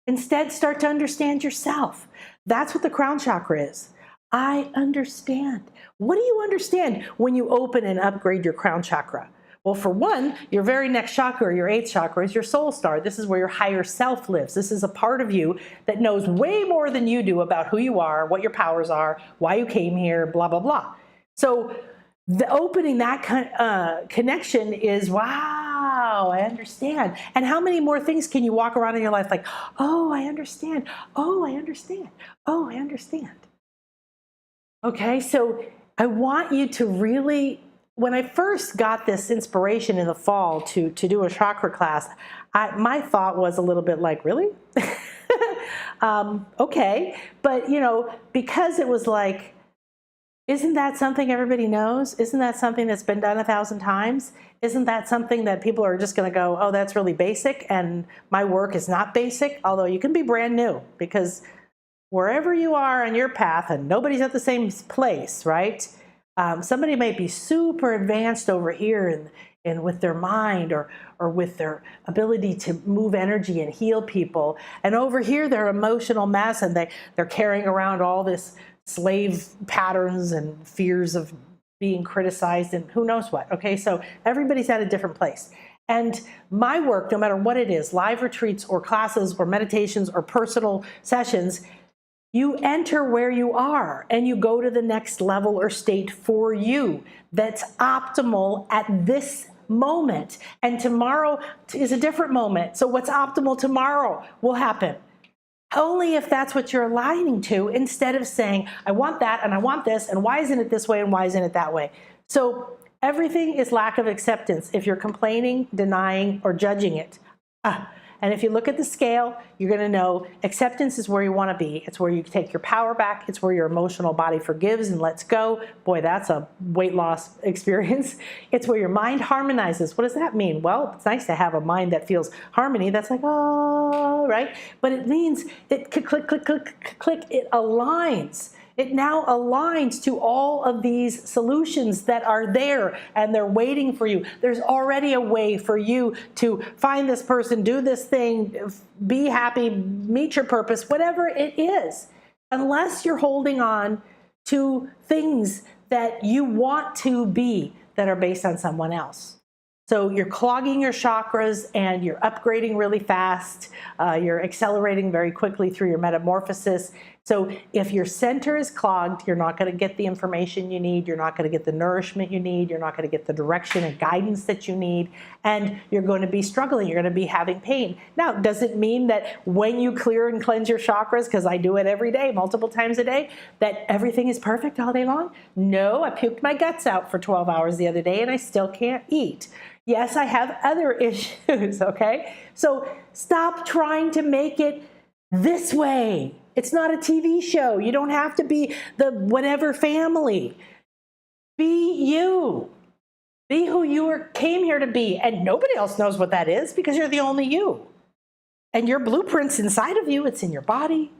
Instead, start to understand yourself. That's what the crown chakra is. I understand. What do you understand when you open and upgrade your crown chakra? Well, for one, your very next chakra, your 8th chakra, is your soul star. This is where your higher self lives. This is a part of you that knows way more than you do about who you are, what your powers are, why you came here, blah, blah, blah. So the opening that connection is, wow, I understand. And how many more things can you walk around in your life like, oh, I understand. Oh, I understand. Oh, I understand. Okay, so I want you to really, when I first got this inspiration in the fall to do a chakra class, my thought was a little bit like, really? Okay, but because it was like, isn't that something everybody knows? Isn't that something that's been done 1,000 times? Isn't that something that people are just going to go, oh, that's really basic, and my work is not basic? Although you can be brand new, because wherever you are on your path, and nobody's at the same place, right? Somebody might be super advanced over here and with their mind or with their ability to move energy and heal people. And over here, they're emotional mess, and they're carrying around all this slave patterns and fears of being criticized and who knows what. Okay, so everybody's at a different place. And my work, no matter what it is, live retreats or classes or meditations or personal sessions, you enter where you are and you go to the next level or state for you that's optimal at this moment. And tomorrow is a different moment. So what's optimal tomorrow will happen. Only if that's what you're aligning to, instead of saying, I want that and I want this, and why isn't it this way and why isn't it that way? So everything is lack of acceptance if you're complaining, denying, or judging it. And if you look at the scale, you're going to know acceptance is where you want to be. It's where you take your power back. It's where your emotional body forgives and lets go. Boy, that's a weight loss experience. It's where your mind harmonizes. What does that mean? Well, it's nice to have a mind that feels harmony. That's like, oh, right? But it means it click, click, click, click, click. It aligns. It now aligns to all of these solutions that are there and they're waiting for you. There's already a way for you to find this person, do this thing, be happy, meet your purpose, whatever it is. Unless you're holding on to things that you want to be that are based on someone else. So you're clogging your chakras and you're upgrading really fast. You're accelerating very quickly through your metamorphosis. So if your center is clogged, you're not going to get the information you need. You're not going to get the nourishment you need. You're not going to get the direction and guidance that you need. And you're going to be struggling. You're going to be having pain. Now, does it mean that when you clear and cleanse your chakras, because I do it every day, multiple times a day, that everything is perfect all day long? No, I puked my guts out for 12 hours the other day and I still can't eat. Yes, I have other issues, okay? So stop trying to make it this way. It's not a TV show. You don't have to be the whatever family. Be you. Be who you came here to be. And nobody else knows what that is because you're the only you. And your blueprint's inside of you. It's in your body.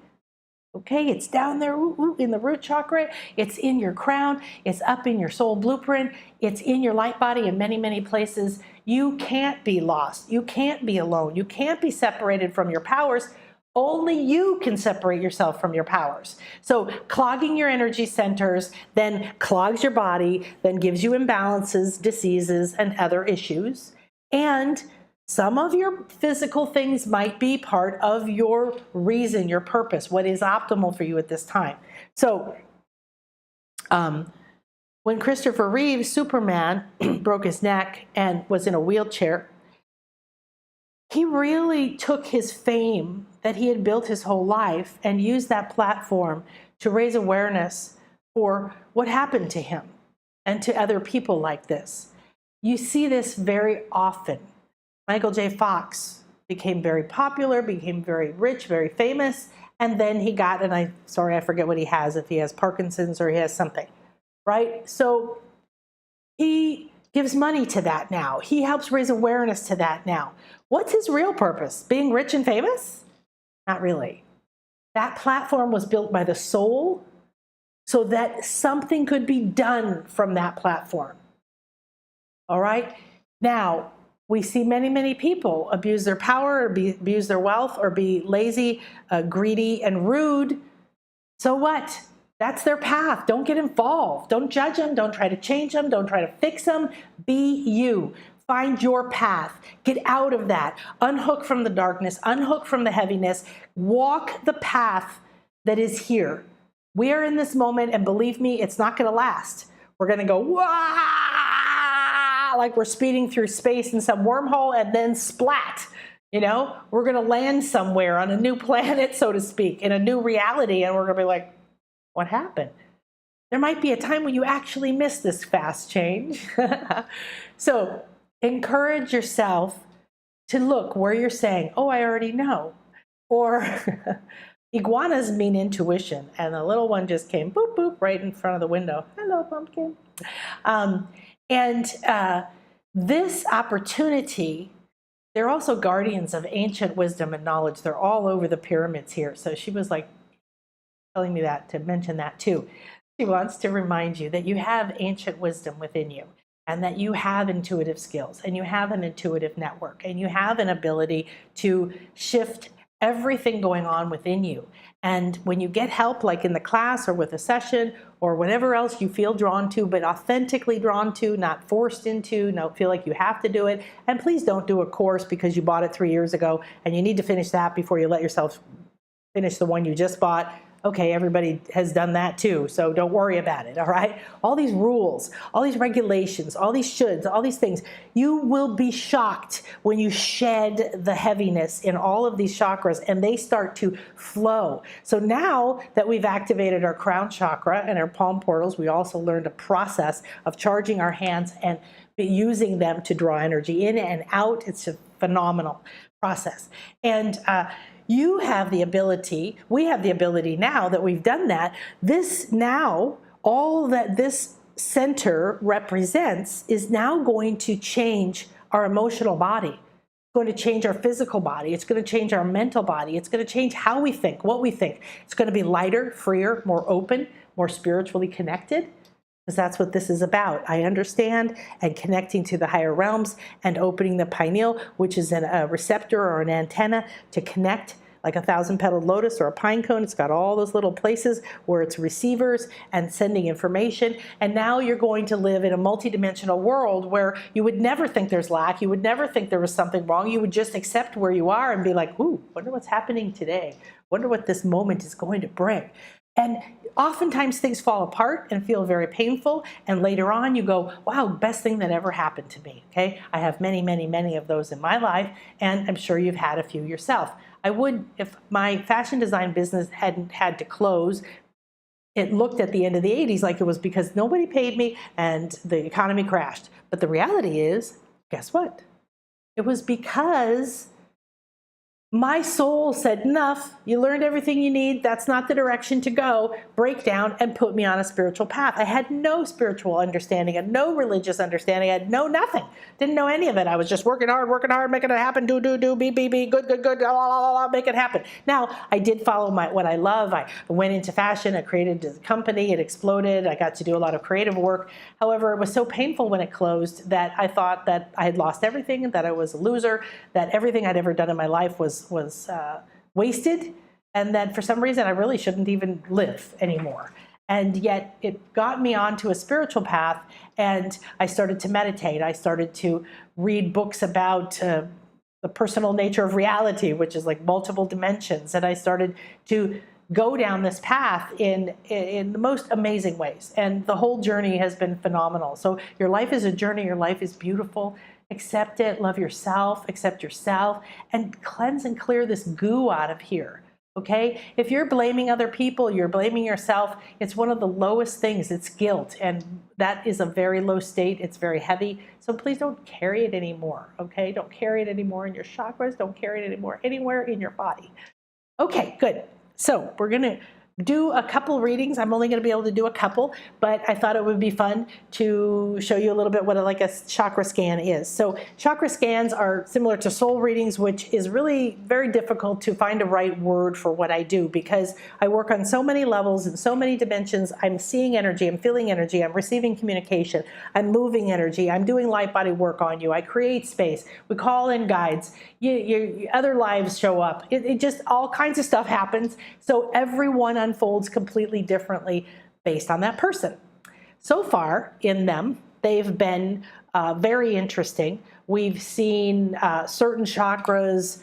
Okay, it's down there in the root chakra. It's in your crown. It's up in your soul blueprint. It's in your light body in many, many places. You can't be lost. You can't be alone. You can't be separated from your powers. Only you can separate yourself from your powers. So clogging your energy centers then clogs your body, then gives you imbalances, diseases, and other issues. And some of your physical things might be part of your reason, your purpose, what is optimal for you at this time. So when Christopher Reeve, Superman, broke his neck and was in a wheelchair, he really took his fame that he had built his whole life and used that platform to raise awareness for what happened to him and to other people like this. You see this very often. Michael J. Fox became very popular, became very rich, very famous, and then he got, and I forget what he has, if he has Parkinson's or he has something, right? So he gives money to that now. He helps raise awareness to that now. What's his real purpose? Being rich and famous? Not really. That platform was built by the soul so that something could be done from that platform. All right? Now, we see many, many people abuse their power or abuse their wealth or be lazy, greedy, and rude. So what? That's their path. Don't get involved. Don't judge them. Don't try to change them. Don't try to fix them. Be you. Find your path. Get out of that. Unhook from the darkness. Unhook from the heaviness. Walk the path that is here. We are in this moment, and believe me, it's not going to last. We're going to go, wah! Like we're speeding through space in some wormhole and then splat. You know, we're going to land somewhere on a new planet, so to speak, in a new reality. And we're going to be like, what happened? There might be a time when you actually miss this fast change. So encourage yourself to look where you're saying, oh, I already know. Or iguanas mean intuition. And the little one just came boop, boop, right in front of the window. Hello, pumpkin. This opportunity, they're also guardians of ancient wisdom and knowledge. They're all over the pyramids here. So she was like telling me that to mention that too. She wants to remind you that you have ancient wisdom within you and that you have intuitive skills and you have an intuitive network and you have an ability to shift everything going on within you. And when you get help, like in the class or with a session or whatever else you feel drawn to, but authentically drawn to, not forced into, not feel like you have to do it. And please don't do a course because you bought it 3 years ago and you need to finish that before you let yourself finish the one you just bought. Okay, everybody has done that too, so don't worry about it, all right? All these rules, all these regulations, all these shoulds, all these things, you will be shocked when you shed the heaviness in all of these chakras and they start to flow. So now that we've activated our crown chakra and our palm portals, we also learned a process of charging our hands and using them to draw energy in and out. It's a phenomenal process. And you have the ability, we have the ability now that we've done that, this now, all that this center represents is now going to change our emotional body. It's going to change our physical body. It's going to change our mental body. It's going to change how we think, what we think. It's going to be lighter, freer, more open, more spiritually connected. Because that's what this is about. I understand, and connecting to the higher realms and opening the pineal, which is a receptor or an antenna to connect like a 1,000-petaled lotus or a pine cone. It's got all those little places where it's receivers and sending information. And now you're going to live in a multidimensional world where you would never think there's lack. You would never think there was something wrong. You would just accept where you are and be like, ooh, wonder what's happening today. Wonder what this moment is going to bring. And oftentimes things fall apart and feel very painful. And later on you go, wow, best thing that ever happened to me. Okay. I have many, many, many of those in my life. And I'm sure you've had a few yourself. I would, if my fashion design business hadn't had to close, it looked at the end of the 80s like it was because nobody paid me and the economy crashed. But the reality is, guess what? It was because My soul said, enough, you learned everything you need. That's not the direction to go. Break down and put me on a spiritual path. I had no spiritual understanding and no religious understanding. I had no nothing. Didn't know any of it. I was just working hard, making it happen, do, be, good, la, la, la, la, make it happen. Now, I did follow what I love. I went into fashion. I created a company. It exploded. I got to do a lot of creative work. However, it was so painful when it closed that I thought that I had lost everything, that I was a loser, that everything I'd ever done in my life was wasted, and that for some reason I really shouldn't even live anymore. And yet it got me onto a spiritual path, and I started to meditate. I started to read books about the personal nature of reality, which is like multiple dimensions, and I started to go down this path in the most amazing ways. And the whole journey has been phenomenal. So your life is a journey. Your life is beautiful. Accept it, love yourself, accept yourself, and cleanse and clear this goo out of here, okay? If you're blaming other people, you're blaming yourself, it's one of the lowest things. It's guilt, and that is a very low state. It's very heavy, so please don't carry it anymore, okay? Don't carry it anymore in your chakras. Don't carry it anymore anywhere in your body. Okay, good. So we're going to do a couple readings. I'm only going to be able to do a couple, but I thought it would be fun to show you a little bit what like a chakra scan is. So chakra scans are similar to soul readings, which is really very difficult to find a right word for what I do because I work on so many levels and so many dimensions. I'm seeing energy, I'm feeling energy, I'm receiving communication, I'm moving energy, I'm doing light body work on you, I create space, we call in guides, other lives show up. It just, all kinds of stuff happens. So everyone unfolds completely differently based on that person. So far in them, they've been very interesting. We've seen certain chakras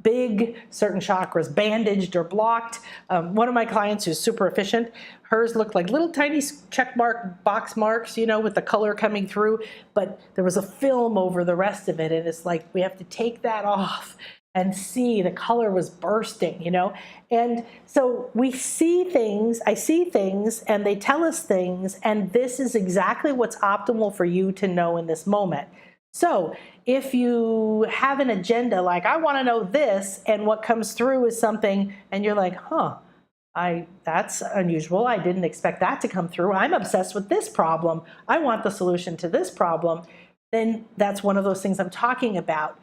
big, certain chakras bandaged or blocked. One of my clients who's super efficient, hers looked like little tiny check mark box marks, you know, with the color coming through, but there was a film over the rest of it, and it's like we have to take that off and see the color was bursting, you know? And so we see things, I see things, and they tell us things, and this is exactly what's optimal for you to know in this moment. So if you have an agenda like, I want to know this, and what comes through is something, and you're like, that's unusual. I didn't expect that to come through. I'm obsessed with this problem. I want the solution to this problem. Then that's one of those things I'm talking about.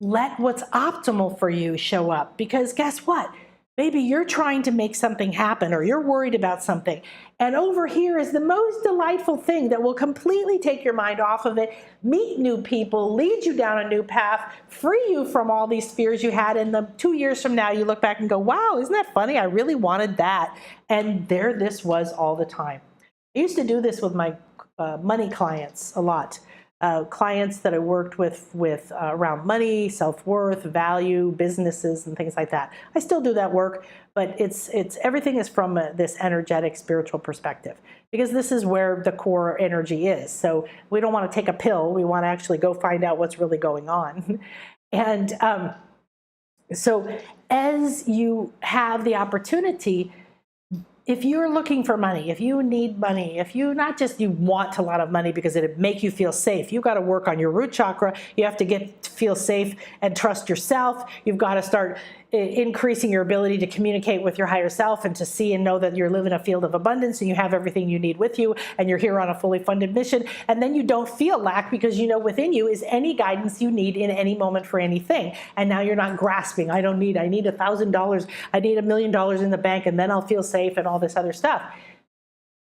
Let what's optimal for you show up, because guess what? Maybe you're trying to make something happen, or you're worried about something. And over here is the most delightful thing that will completely take your mind off of it, meet new people, lead you down a new path, free you from all these fears you had. And 2 years from now, you look back and go, wow, isn't that funny? I really wanted that. And there this was all the time. I used to do this with my money clients a lot. Clients that I worked with around money, self-worth, value, businesses, and things like that. I still do that work, but it's everything is from this energetic, spiritual perspective, because this is where the core energy is. So we don't want to take a pill. We want to actually go find out what's really going on. And so as you have the opportunity, if you're looking for money, if you need money, if you not just you want a lot of money because it'd make you feel safe, you've got to work on your root chakra. You have to feel safe and trust yourself. You've got to start increasing your ability to communicate with your higher self and to see and know that you're living a field of abundance and you have everything you need with you and you're here on a fully funded mission. And then you don't feel lack because you know within you is any guidance you need in any moment for anything. And now you're not grasping. I need $1,000. I need $1 million in the bank and then I'll feel safe and all this other stuff.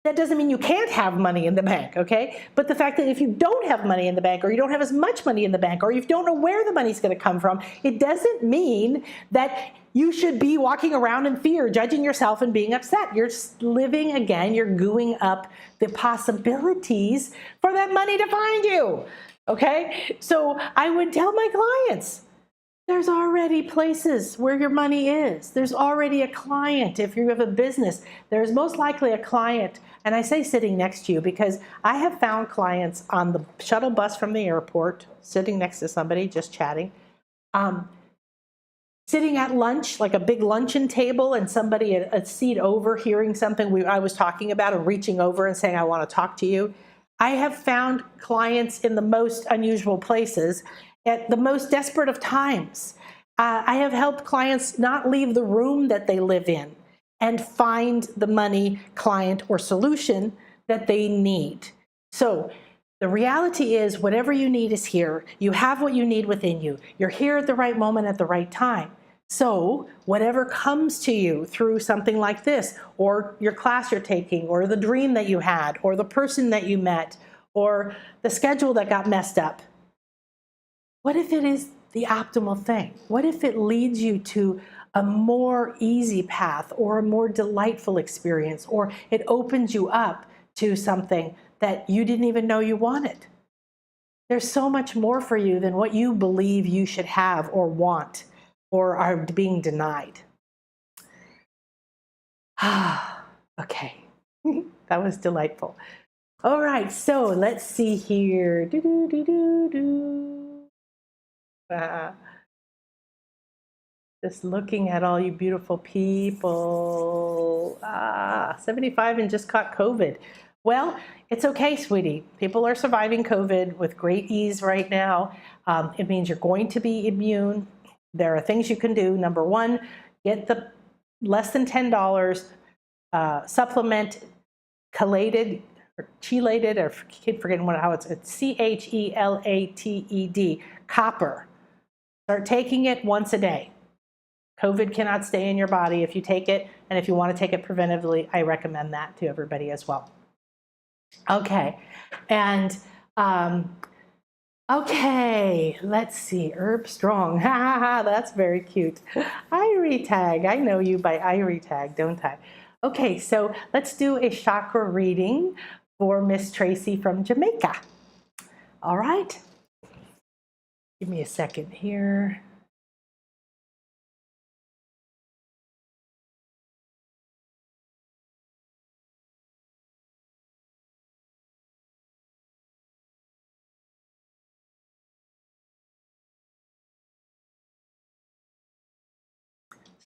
That doesn't mean you can't have money in the bank, okay? But the fact that if you don't have money in the bank, or you don't have as much money in the bank, or you don't know where the money's going to come from, it doesn't mean that you should be walking around in fear, judging yourself and being upset. You're living again, you're gooing up the possibilities for that money to find you, okay? So I would tell my clients, there's already places where your money is. There's already a client. If you have a business, there's most likely a client. And I say sitting next to you because I have found clients on the shuttle bus from the airport, sitting next to somebody, just chatting, sitting at lunch, like a big luncheon table, and somebody a seat over hearing something I was talking about and reaching over and saying, I want to talk to you. I have found clients in the most unusual places at the most desperate of times. I have helped clients not leave the room that they live in and find the money, client, or solution that they need. So the reality is whatever you need is here. You have what you need within you. You're here at the right moment at the right time. So whatever comes to you through something like this, or your class you're taking, or the dream that you had, or the person that you met, or the schedule that got messed up, what if it is the optimal thing? What if it leads you to a more easy path or a more delightful experience, or it opens you up to something that you didn't even know you wanted? There's so much more for you than what you believe you should have or want or are being denied. Okay, that was delightful. All right, so let's see here. Just looking at all you beautiful people. 75 and just caught COVID. Well, it's okay, sweetie. People are surviving COVID with great ease right now. It means you're going to be immune. There are things you can do. Number one, get the less than $10 supplement chelated or chelated, or I keep forgetting how it's CHELATED, copper. Start taking it once a day. COVID cannot stay in your body if you take it, and if you want to take it preventively, I recommend that to everybody as well. Okay, and okay, let's see, Herb Strong, that's very cute. Irie Tag, I know you by Irie Tag, don't I? Okay, so let's do a chakra reading for Miss Tracy from Jamaica. All right, give me a second here.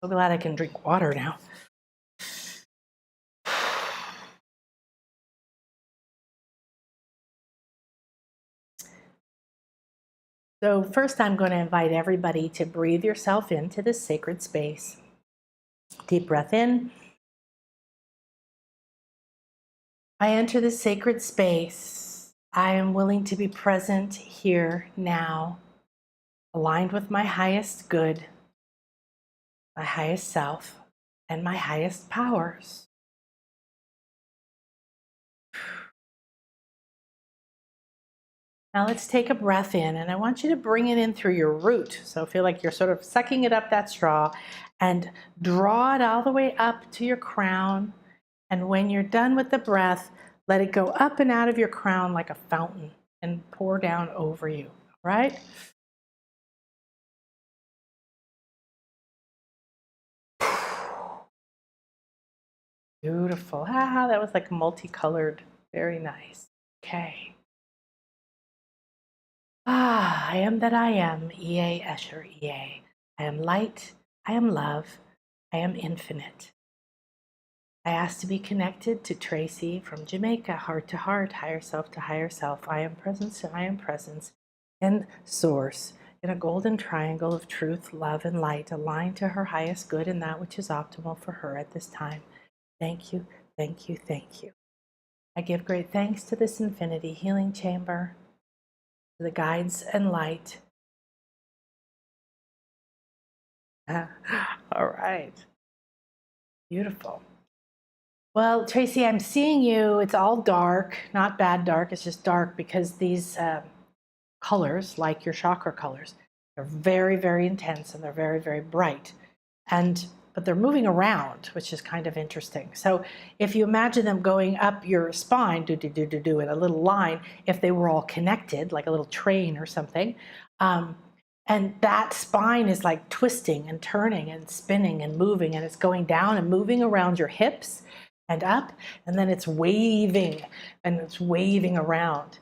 So glad I can drink water now. So first I'm going to invite everybody to breathe yourself into this sacred space. Deep breath in. I enter this sacred space. I am willing to be present here now, aligned with my highest good, my highest self, and my highest powers. Now let's take a breath in, and I want you to bring it in through your root. So feel like you're sort of sucking it up that straw and draw it all the way up to your crown. And when you're done with the breath, let it go up and out of your crown like a fountain and pour down over you, right? Beautiful. That was like multicolored. Very nice. Okay. I am that I am. Ea Escher Ea. I am light. I am love. I am infinite. I ask to be connected to Tracy from Jamaica, heart to heart, higher self to higher self. I am presence to I am presence, and source in a golden triangle of truth, love, and light, aligned to her highest good and that which is optimal for her at this time. Thank you, thank you, thank you. I give great thanks to this infinity healing chamber, to the guides and light. All right. Beautiful. Well, Tracy, I'm seeing you. It's all dark, not bad dark. It's just dark because these colors, like your chakra colors, they're very, very intense and they're very, very bright. But they're moving around, which is kind of interesting. So if you imagine them going up your spine, in a little line, if they were all connected, like a little train or something, and that spine is like twisting and turning and spinning and moving, and it's going down and moving around your hips and up, and then it's waving and it's waving around.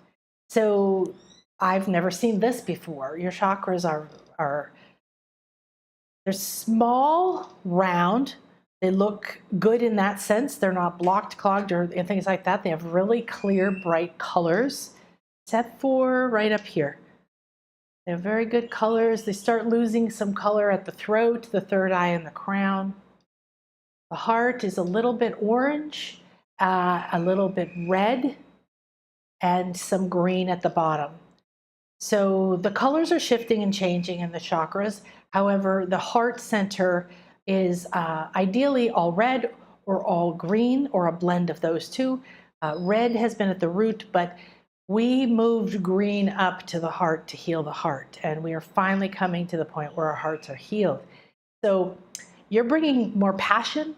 So I've never seen this before. Your chakras are they're small, round. They look good in that sense. They're not blocked, clogged, or things like that. They have really clear, bright colors, except for right up here. They're very good colors. They start losing some color at the throat, the third eye, and the crown. The heart is a little bit orange, a little bit red, and some green at the bottom. So the colors are shifting and changing in the chakras. However, the heart center is ideally all red or all green or a blend of those two. Red has been at the root, but we moved green up to the heart to heal the heart. And we are finally coming to the point where our hearts are healed. So you're bringing more passion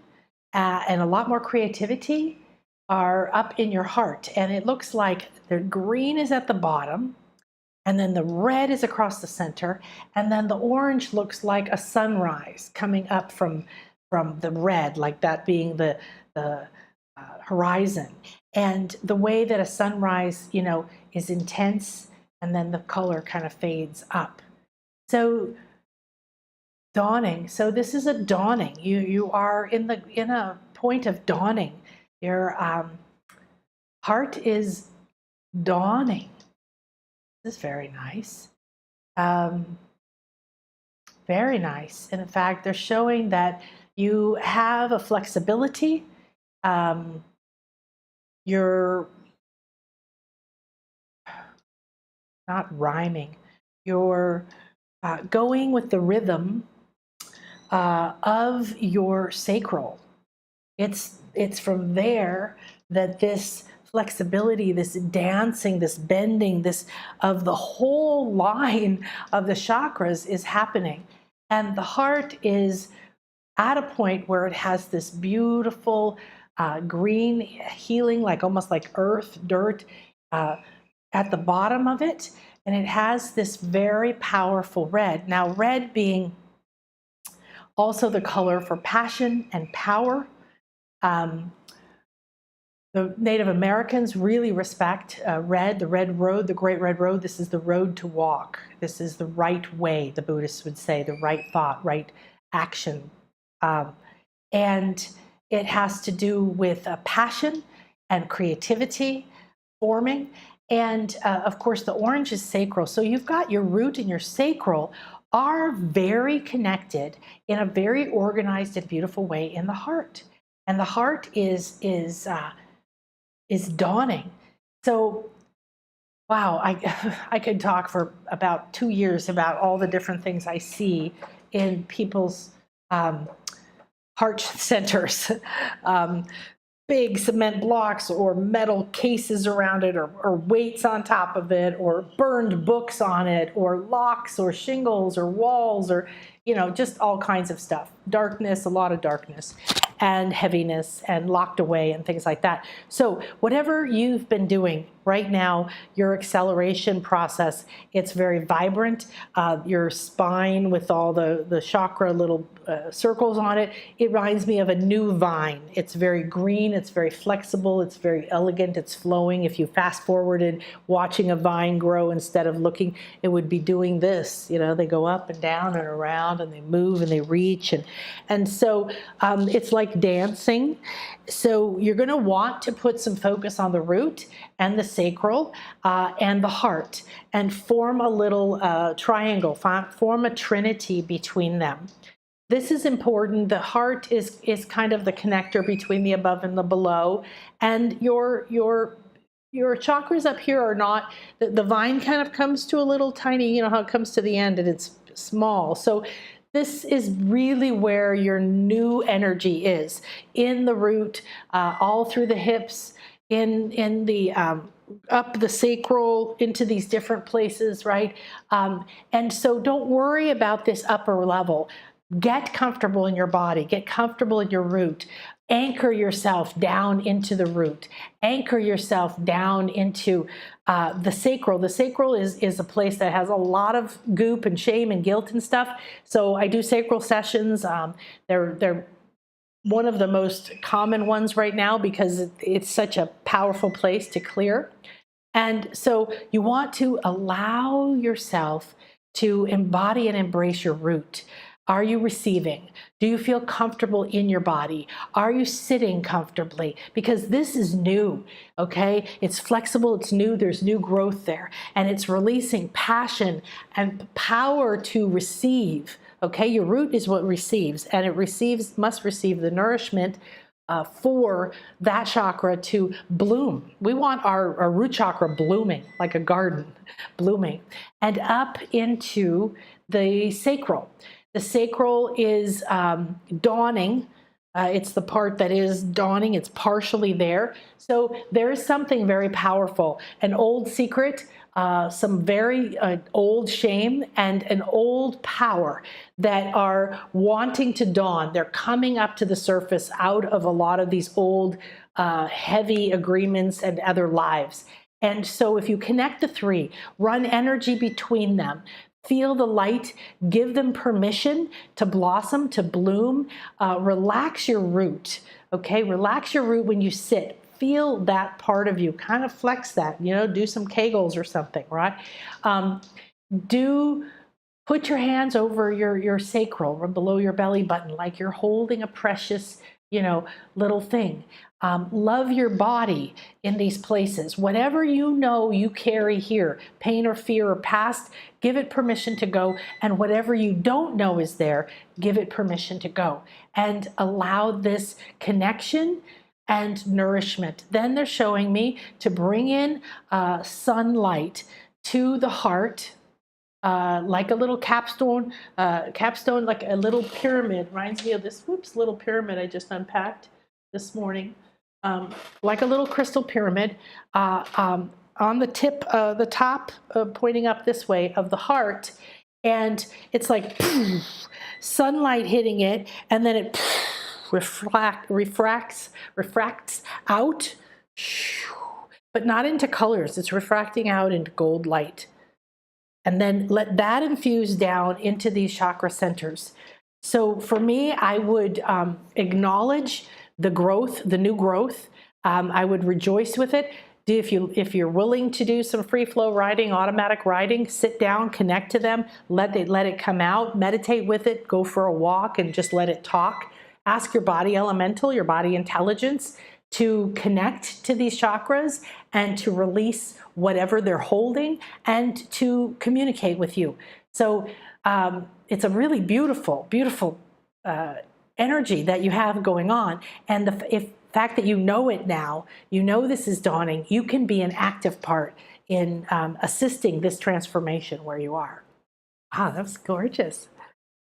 and a lot more creativity are up in your heart. And it looks like the green is at the bottom, and then the red is across the center, and then the orange looks like a sunrise coming up from the red, like that being the horizon. And the way that a sunrise, you know, is intense, and then the color kind of fades up. So dawning. So this is a dawning. You are in a point of dawning. Your heart is dawning. This is very nice. Very nice. And in fact, they're showing that you have a flexibility. You're not rhyming. You're going with the rhythm of your sacral. It's from there that this flexibility, this dancing, this bending, this of the whole line of the chakras is happening. And the heart is at a point where it has this beautiful green healing, like almost like earth, dirt at the bottom of it. And it has this very powerful red. Now, red being also the color for passion and power. The Native Americans really respect red, the red road, the great red road. This is the road to walk. This is the right way, the Buddhists would say, the right thought, right action. And it has to do with passion and creativity, forming. And of course, the orange is sacral. So you've got your root and your sacral are very connected in a very organized and beautiful way in the heart. And the heart is dawning. So, wow, I could talk for about 2 years about all the different things I see in people's heart centers. Big cement blocks or metal cases around it, or weights on top of it, or burned books on it, or locks or shingles or walls, or, you know, just all kinds of stuff. Darkness, a lot of darkness and heaviness and locked away and things like that. So whatever you've been doing right now, your acceleration process, it's very vibrant. Your spine with all the chakra little circles on it, it reminds me of a new vine. It's very green, it's very flexible, it's very elegant, it's flowing. If you fast forwarded watching a vine grow instead of looking, it would be doing this. You know, they go up and down and around and they move and they reach. And so it's like dancing. So you're going to want to put some focus on the root and the sacral and the heart, and form a little triangle, form a trinity between them. This is important. The heart is kind of the connector between the above and the below, and your chakras up here are not, the vine kind of comes to a little tiny, you know how it comes to the end and it's small. So this is really where your new energy is, in the root, all through the hips, in the up the sacral, into these different places, right? And so don't worry about this upper level. Get comfortable in your body. Get comfortable in your root. Anchor yourself down into the root. Anchor yourself down into the sacral. The sacral is a place that has a lot of goop and shame and guilt and stuff. So I do sacral sessions. They're one of the most common ones right now because it's such a powerful place to clear. And so you want to allow yourself to embody and embrace your root. Are you receiving? Do you feel comfortable in your body? Are you sitting comfortably? Because this is new, okay? It's flexible, it's new, there's new growth there, and it's releasing passion and power to receive, okay? Your root is what receives, and it must receive the nourishment for that chakra to bloom. We want our root chakra blooming, like a garden, blooming, and up into the sacral. The sacral is dawning. It's the part that is dawning. It's partially there. So there is something very powerful, an old secret, some very old shame, and an old power that are wanting to dawn. They're coming up to the surface out of a lot of these old heavy agreements and other lives. And so if you connect the three, run energy between them, feel the light, give them permission to blossom, to bloom. Relax your root, okay? Relax your root when you sit. Feel that part of you, kind of flex that, you know, do some Kegels or something, right? Put your hands over your sacral or below your belly button like you're holding a precious, you know, little thing. Love your body in these places. Whatever you know you carry here, pain or fear or past, give it permission to go. And whatever you don't know is there, give it permission to go. And allow this connection and nourishment. Then they're showing me to bring in sunlight to the heart, like a little capstone, like a little pyramid. Reminds me of this, little pyramid I just unpacked this morning. Like a little crystal pyramid on the tip, the top, pointing up this way of the heart. And it's like sunlight hitting it, and then it refracts out, but not into colors. It's refracting out into gold light. And then let that infuse down into these chakra centers. So for me, I would acknowledge the growth, the new growth. I would rejoice with it. If you're willing to do some free flow writing, automatic writing, sit down, connect to them, let it come out, meditate with it, go for a walk and just let it talk. Ask your body elemental, your body intelligence to connect to these chakras and to release whatever they're holding and to communicate with you. So it's a really beautiful, beautiful energy that you have going on. And the fact that you know it now, you know this is dawning, you can be an active part in assisting this transformation where you are. Wow, that was gorgeous.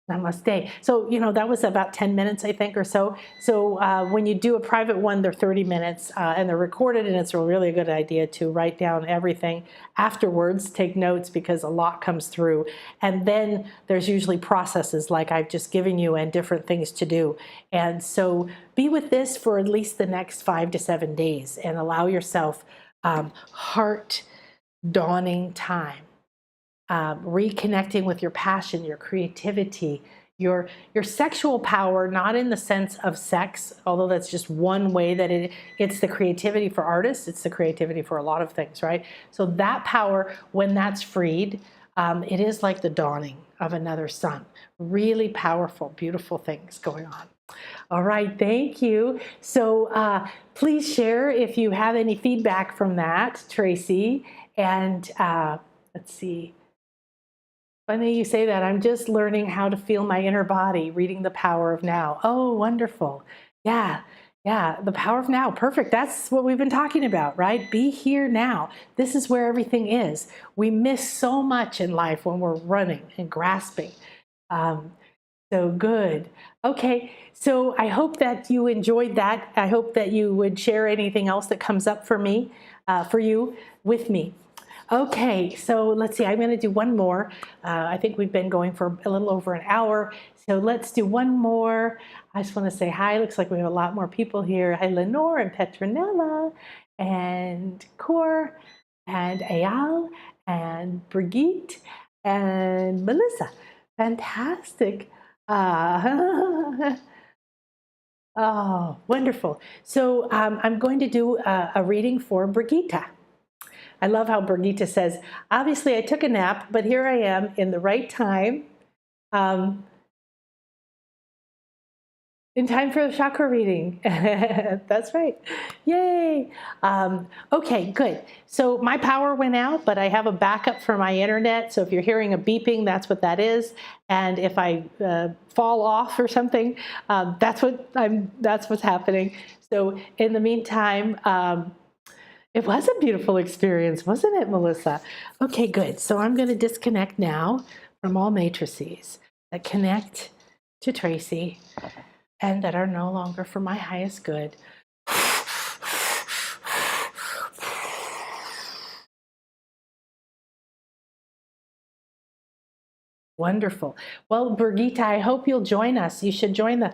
Namaste. So, you know, that was about 10 minutes, I think, or so. So when you do a private one, they're 30 minutes and they're recorded, and it's really a good idea to write down everything afterwards, take notes, because a lot comes through. And then there's usually processes like I've just given you and different things to do. And so be with this for at least the next 5 to 7 days and allow yourself heart dawning time. Reconnecting with your passion, your creativity, your sexual power, not in the sense of sex, although that's just one way that it's the creativity for artists, it's the creativity for a lot of things, right? So that power, when that's freed, it is like the dawning of another sun. Really powerful, beautiful things going on. All right, thank you. So please share if you have any feedback from that, Tracy. And let's see. Funny you say that. I'm just learning how to feel my inner body, reading The Power of Now. Oh, wonderful. Yeah, The Power of Now. Perfect. That's what we've been talking about, right? Be here now. This is where everything is. We miss so much in life when we're running and grasping. So good. Okay, so I hope that you enjoyed that. I hope that you would share anything else that comes up for me, for you, with me. Okay, so let's see, I'm going to do one more. I think we've been going for a little over an hour, so let's do one more. I just want to say hi. Looks like we have a lot more people here. Hi, Lenore and Petronella and Cor and Ayal and Brigitte and Melissa. Fantastic. Oh, wonderful. So I'm going to do a reading for Brigitte. I love how Brigitte says, obviously I took a nap, but here I am in the right time. In time for the chakra reading. That's right. Yay. Okay, good. So my power went out, but I have a backup for my internet. So if you're hearing a beeping, that's what that is. And if I fall off or something, that's what's happening. So in the meantime, it was a beautiful experience, wasn't it, Melissa? Okay, good. So I'm going to disconnect now from all matrices that connect to Tracy and that are no longer for my highest good. Wonderful. Well, Birgitta, I hope you'll join us. You should join the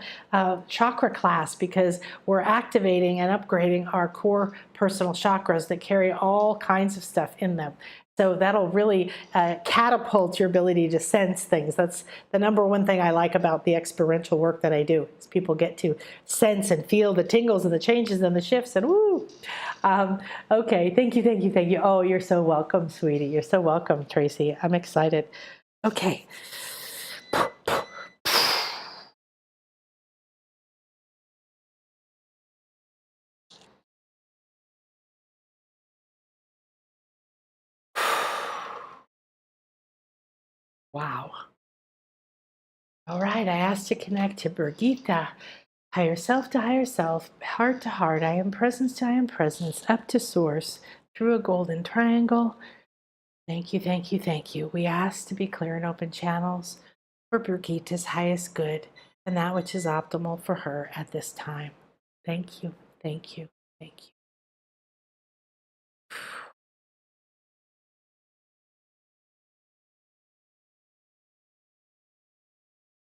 chakra class because we're activating and upgrading our core personal chakras that carry all kinds of stuff in them. So that'll really catapult your ability to sense things. That's the number one thing I like about the experiential work that I do, is people get to sense and feel the tingles and the changes and the shifts and woo. Okay, thank you, thank you, thank you. Oh, you're so welcome, sweetie. You're so welcome, Tracy. I'm excited. Okay. Wow. All right, I asked to connect to Birgitta. Higher self to higher self, heart to heart, I am presence to I am presence, up to source, through a golden triangle. Thank you, thank you, thank you. We ask to be clear and open channels for Birgitta's highest good and that which is optimal for her at this time. Thank you, thank you, thank you.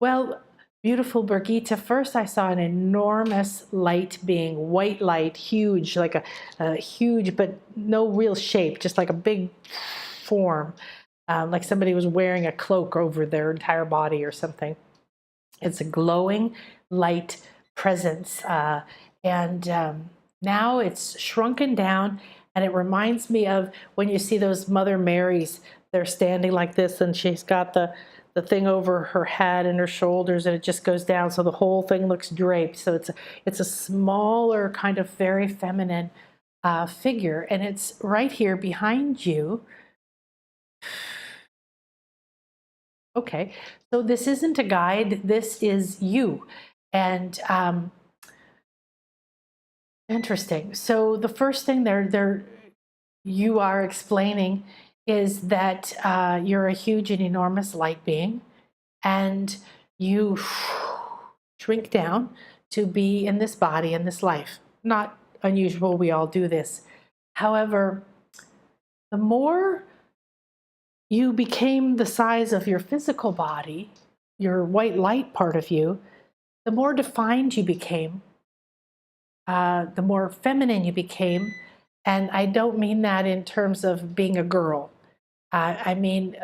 Well, beautiful Birgitta, first I saw an enormous light being, white light, huge, like a huge, but no real shape, just like a big form, like somebody was wearing a cloak over their entire body or something. It's a glowing light presence. And now it's shrunken down, and it reminds me of when you see those Mother Marys, they're standing like this, and she's got the thing over her head and her shoulders, and it just goes down, so the whole thing looks draped. So it's a smaller, kind of very feminine figure, and it's right here behind you. Okay, so this isn't a guide, this is you. And interesting. So the first thing you are explaining is that you're a huge and enormous light being, and you shrink down to be in this body, in this life. Not unusual, we all do this. However, the more you became the size of your physical body, your white light part of you, the more defined you became, the more feminine you became. And I don't mean that in terms of being a girl. I mean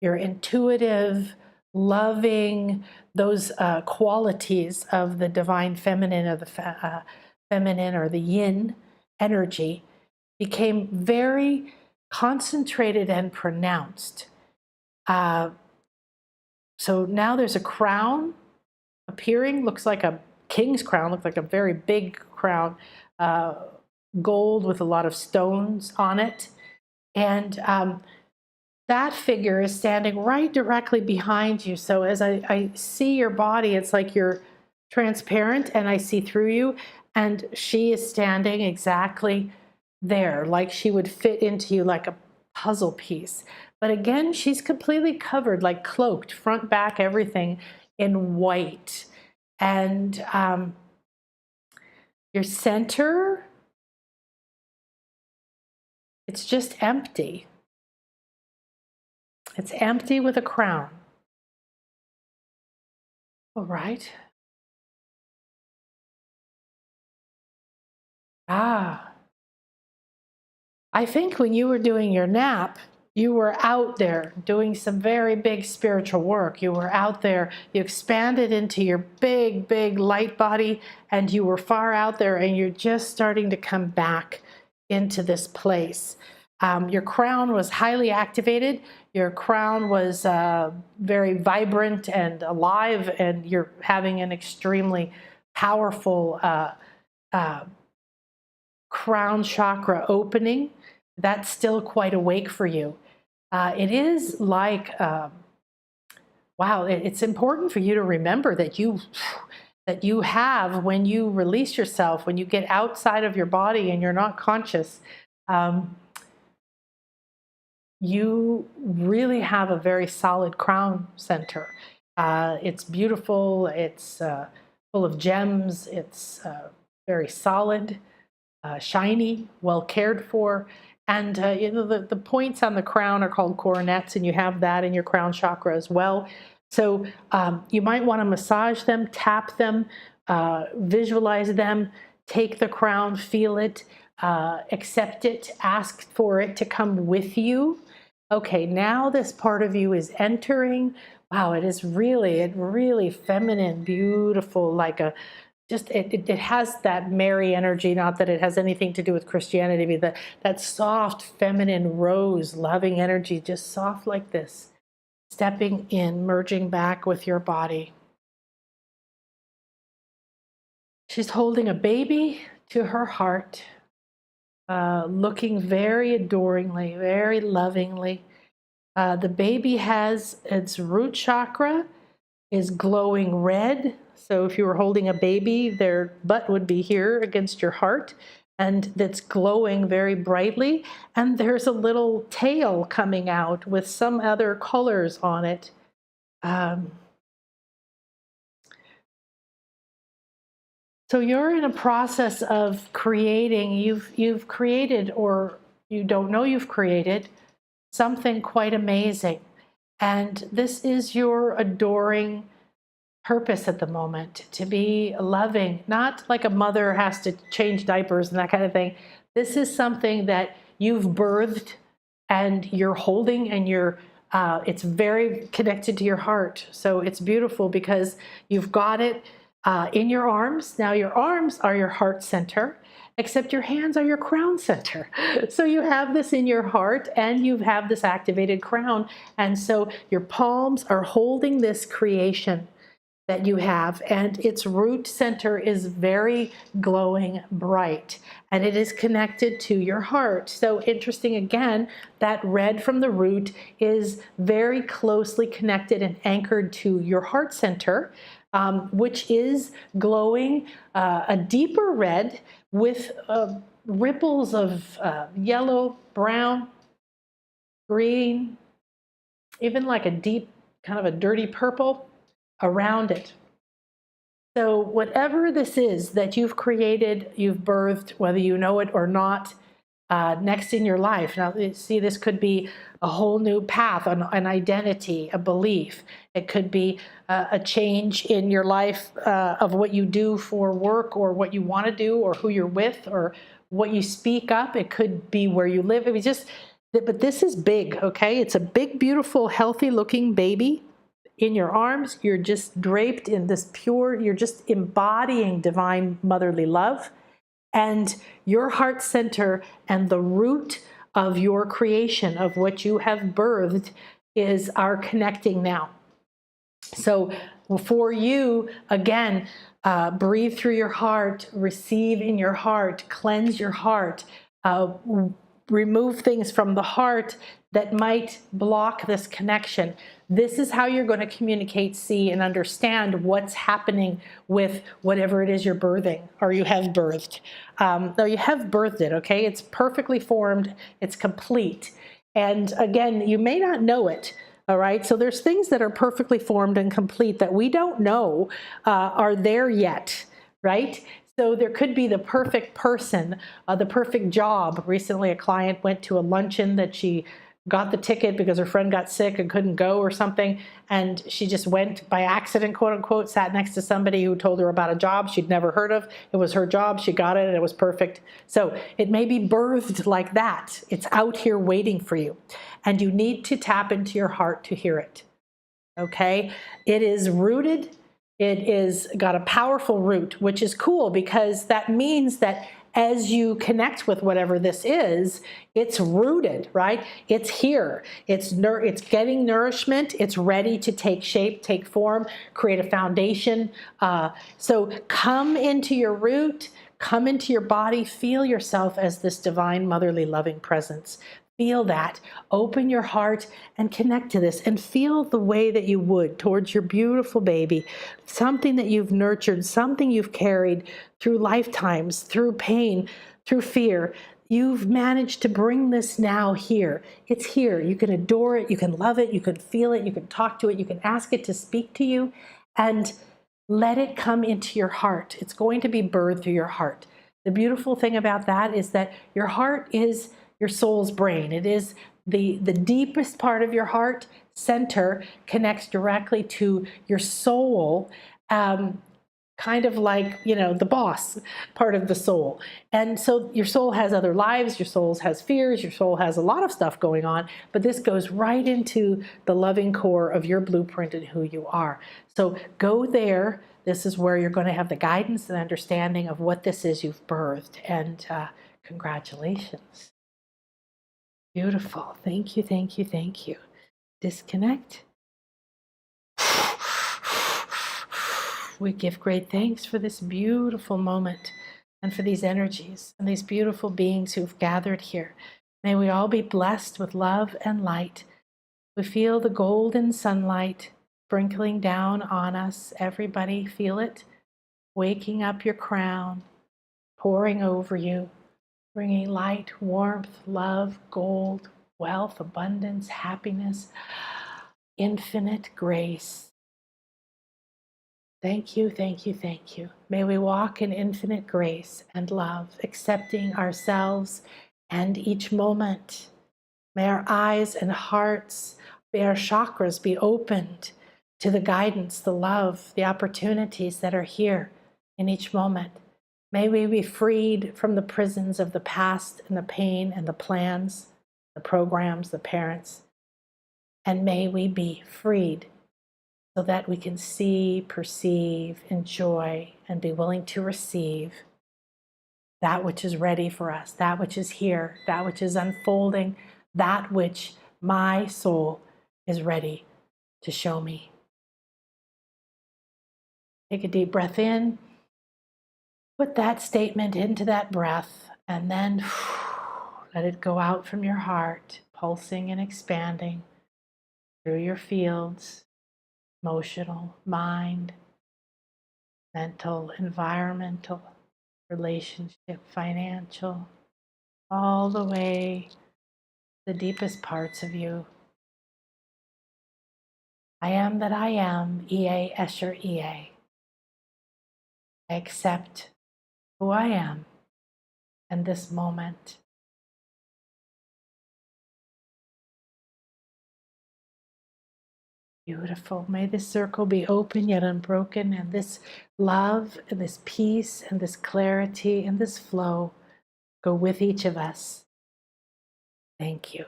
you're intuitive, loving, those qualities of the divine feminine, or the feminine or the yin energy became very concentrated and pronounced. So now there's a crown appearing, looks like a king's crown, looks like a very big crown, gold with a lot of stones on it. And that figure is standing right directly behind you. So as I see your body, it's like you're transparent and I see through you. And she is standing exactly there, like she would fit into you like a puzzle piece. But again, she's completely covered, like cloaked, front, back, everything in white. And your center, it's just empty. It's empty with a crown. All right. I think when you were doing your nap, you were out there doing some very big spiritual work. You were out there, you expanded into your big, big light body, and you were far out there, and you're just starting to come back into this place. Your crown was highly activated. Your crown was very vibrant and alive, and you're having an extremely powerful crown chakra opening, that's still quite awake for you. It is like, wow, it's important for you to remember that you have, when you release yourself, when you get outside of your body and you're not conscious, you really have a very solid crown center. It's beautiful, it's full of gems, it's very solid, shiny, well cared for. And you know, the points on the crown are called coronets, and you have that in your crown chakra as well. So you might want to massage them, tap them, visualize them, take the crown, feel it, accept it, ask for it to come with you. Okay, now this part of you is entering. Wow, it really feminine, beautiful, like a, just, it has that Mary energy, not that it has anything to do with Christianity, but that soft, feminine, rose, loving energy, just soft like this, stepping in, merging back with your body. She's holding a baby to her heart, looking very adoringly, very lovingly. The baby has its root chakra is glowing red. So if you were holding a baby, their butt would be here against your heart, and that's glowing very brightly. And there's a little tail coming out with some other colors on it. So you're in a process of creating, you've created, or you don't know you've created, something quite amazing. And this is your adoring purpose at the moment, to be loving, not like a mother has to change diapers and that kind of thing. This is something that you've birthed and you're holding, and it's very connected to your heart. So it's beautiful because you've got it in your arms. Now your arms are your heart center, except your hands are your crown center. So you have this in your heart and you have this activated crown. And so your palms are holding this creation that you have, and its root center is very glowing bright, and it is connected to your heart. So interesting again, that red from the root is very closely connected and anchored to your heart center, which is glowing a deeper red with ripples of yellow, brown, green, even like a deep kind of a dirty purple around it. So whatever this is that you've created, you've birthed, whether you know it or not, next in your life. Now, see, this could be a whole new path, an identity, a belief. It could be a change in your life of what you do for work, or what you want to do, or who you're with, or what you speak up. It could be where you live. But this is big, okay? It's a big, beautiful, healthy-looking baby in your arms. You're just draped in this pure, you're just embodying divine motherly love. And your heart center and the root of your creation, of what you have birthed, are connecting now. So for you, again, breathe through your heart, receive in your heart, cleanse your heart, remove things from the heart that might block this connection. This is how you're going to communicate, see, and understand what's happening with whatever it is you're birthing, or you have birthed. No, you have birthed it, okay? It's perfectly formed. It's complete. And again, you may not know it, all right? So there's things that are perfectly formed and complete that we don't know are there yet, right? So there could be the perfect person, the perfect job. Recently, a client went to a luncheon that she got the ticket because her friend got sick and couldn't go or something, and she just went by accident, quote unquote, sat next to somebody who told her about a job she'd never heard of. It was her job, she got it, and it was perfect. So it may be birthed like that. It's out here waiting for you, and you need to tap into your heart to hear it, okay? It is rooted. It is got a powerful root, which is cool because that means that as you connect with whatever this is, it's rooted, right? It's here. It's getting nourishment. It's ready to take shape, take form, create a foundation. So come into your root, come into your body, feel yourself as this divine, motherly, loving presence. Feel that. Open your heart and connect to this and feel the way that you would towards your beautiful baby, something that you've nurtured, something you've carried through lifetimes, through pain, through fear. You've managed to bring this now here. It's here. You can adore it. You can love it. You can feel it. You can talk to it. You can ask it to speak to you, and let it come into your heart. It's going to be birthed through your heart. The beautiful thing about that is that your heart is your soul's brain. It is the deepest part of your heart center, connects directly to your soul, kind of like, you know, the boss part of the soul. And so your soul has other lives, your soul has fears, your soul has a lot of stuff going on, but this goes right into the loving core of your blueprint and who you are. So go there. This is where you're going to have the guidance and understanding of what this is you've birthed. And congratulations. Beautiful. Thank you, thank you, thank you. Disconnect. We give great thanks for this beautiful moment and for these energies and these beautiful beings who've gathered here. May we all be blessed with love and light. We feel the golden sunlight sprinkling down on us. Everybody feel it, waking up your crown, pouring over you, bringing light, warmth, love, gold, wealth, abundance, happiness, infinite grace. Thank you, thank you, thank you. May we walk in infinite grace and love, accepting ourselves and each moment. May our eyes and hearts, may our chakras be opened to the guidance, the love, the opportunities that are here in each moment. May we be freed from the prisons of the past and the pain and the plans, the programs, the parents. And may we be freed so that we can see, perceive, enjoy, and be willing to receive that which is ready for us, that which is here, that which is unfolding, that which my soul is ready to show me. Take a deep breath in. Put that statement into that breath, and then let it go out from your heart, pulsing and expanding through your fields, emotional, mind, mental, environmental, relationship, financial, all the way to the deepest parts of you. I am that I am, EA Escher EA. I accept who I am in this moment. Beautiful. May this circle be open yet unbroken, and this love and this peace and this clarity and this flow go with each of us. Thank you.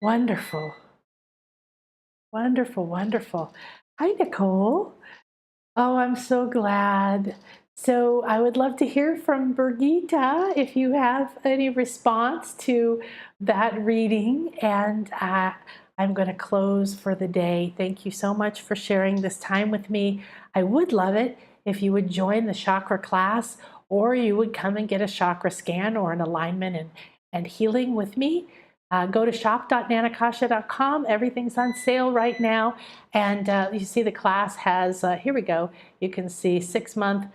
Wonderful. Wonderful, wonderful. Hi, Nicole. Oh, I'm so glad. So I would love to hear from Birgitta if you have any response to that reading. And I'm going to close for the day. Thank you so much for sharing this time with me. I would love it if you would join the chakra class, or you would come and get a chakra scan or an alignment and healing with me. Go to shop.nanakasha.com. Everything's on sale right now. And you see the class has, here we go, you can see 6-month,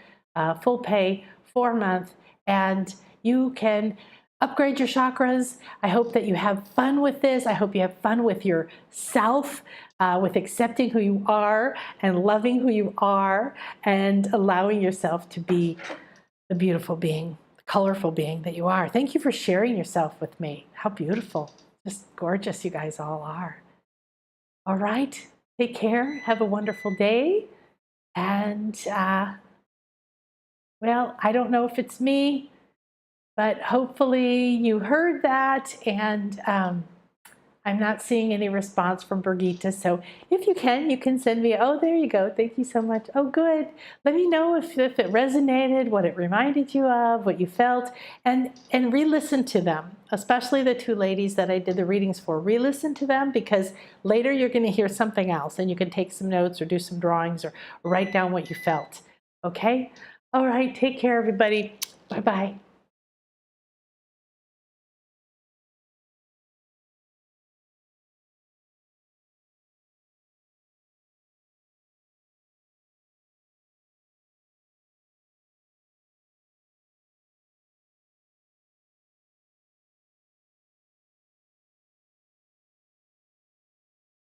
full pay, 4-month, and you can upgrade your chakras. I hope that you have fun with this. I hope you have fun with yourself, with accepting who you are and loving who you are and allowing yourself to be the beautiful being, colorful being that you are. Thank you for sharing yourself with me. How beautiful. Just gorgeous you guys all are. All right. Take care. Have a wonderful day. And, well, I don't know if it's me, but hopefully you heard that. And I'm not seeing any response from Brigitte, so if you can send me, oh, there you go, thank you so much. Oh, good. Let me know if it resonated, what it reminded you of, what you felt, and re-listen to them, especially the two ladies that I did the readings for. Re-listen to them, because later you're going to hear something else, and you can take some notes or do some drawings or write down what you felt. Okay? All right, take care, everybody. Bye-bye.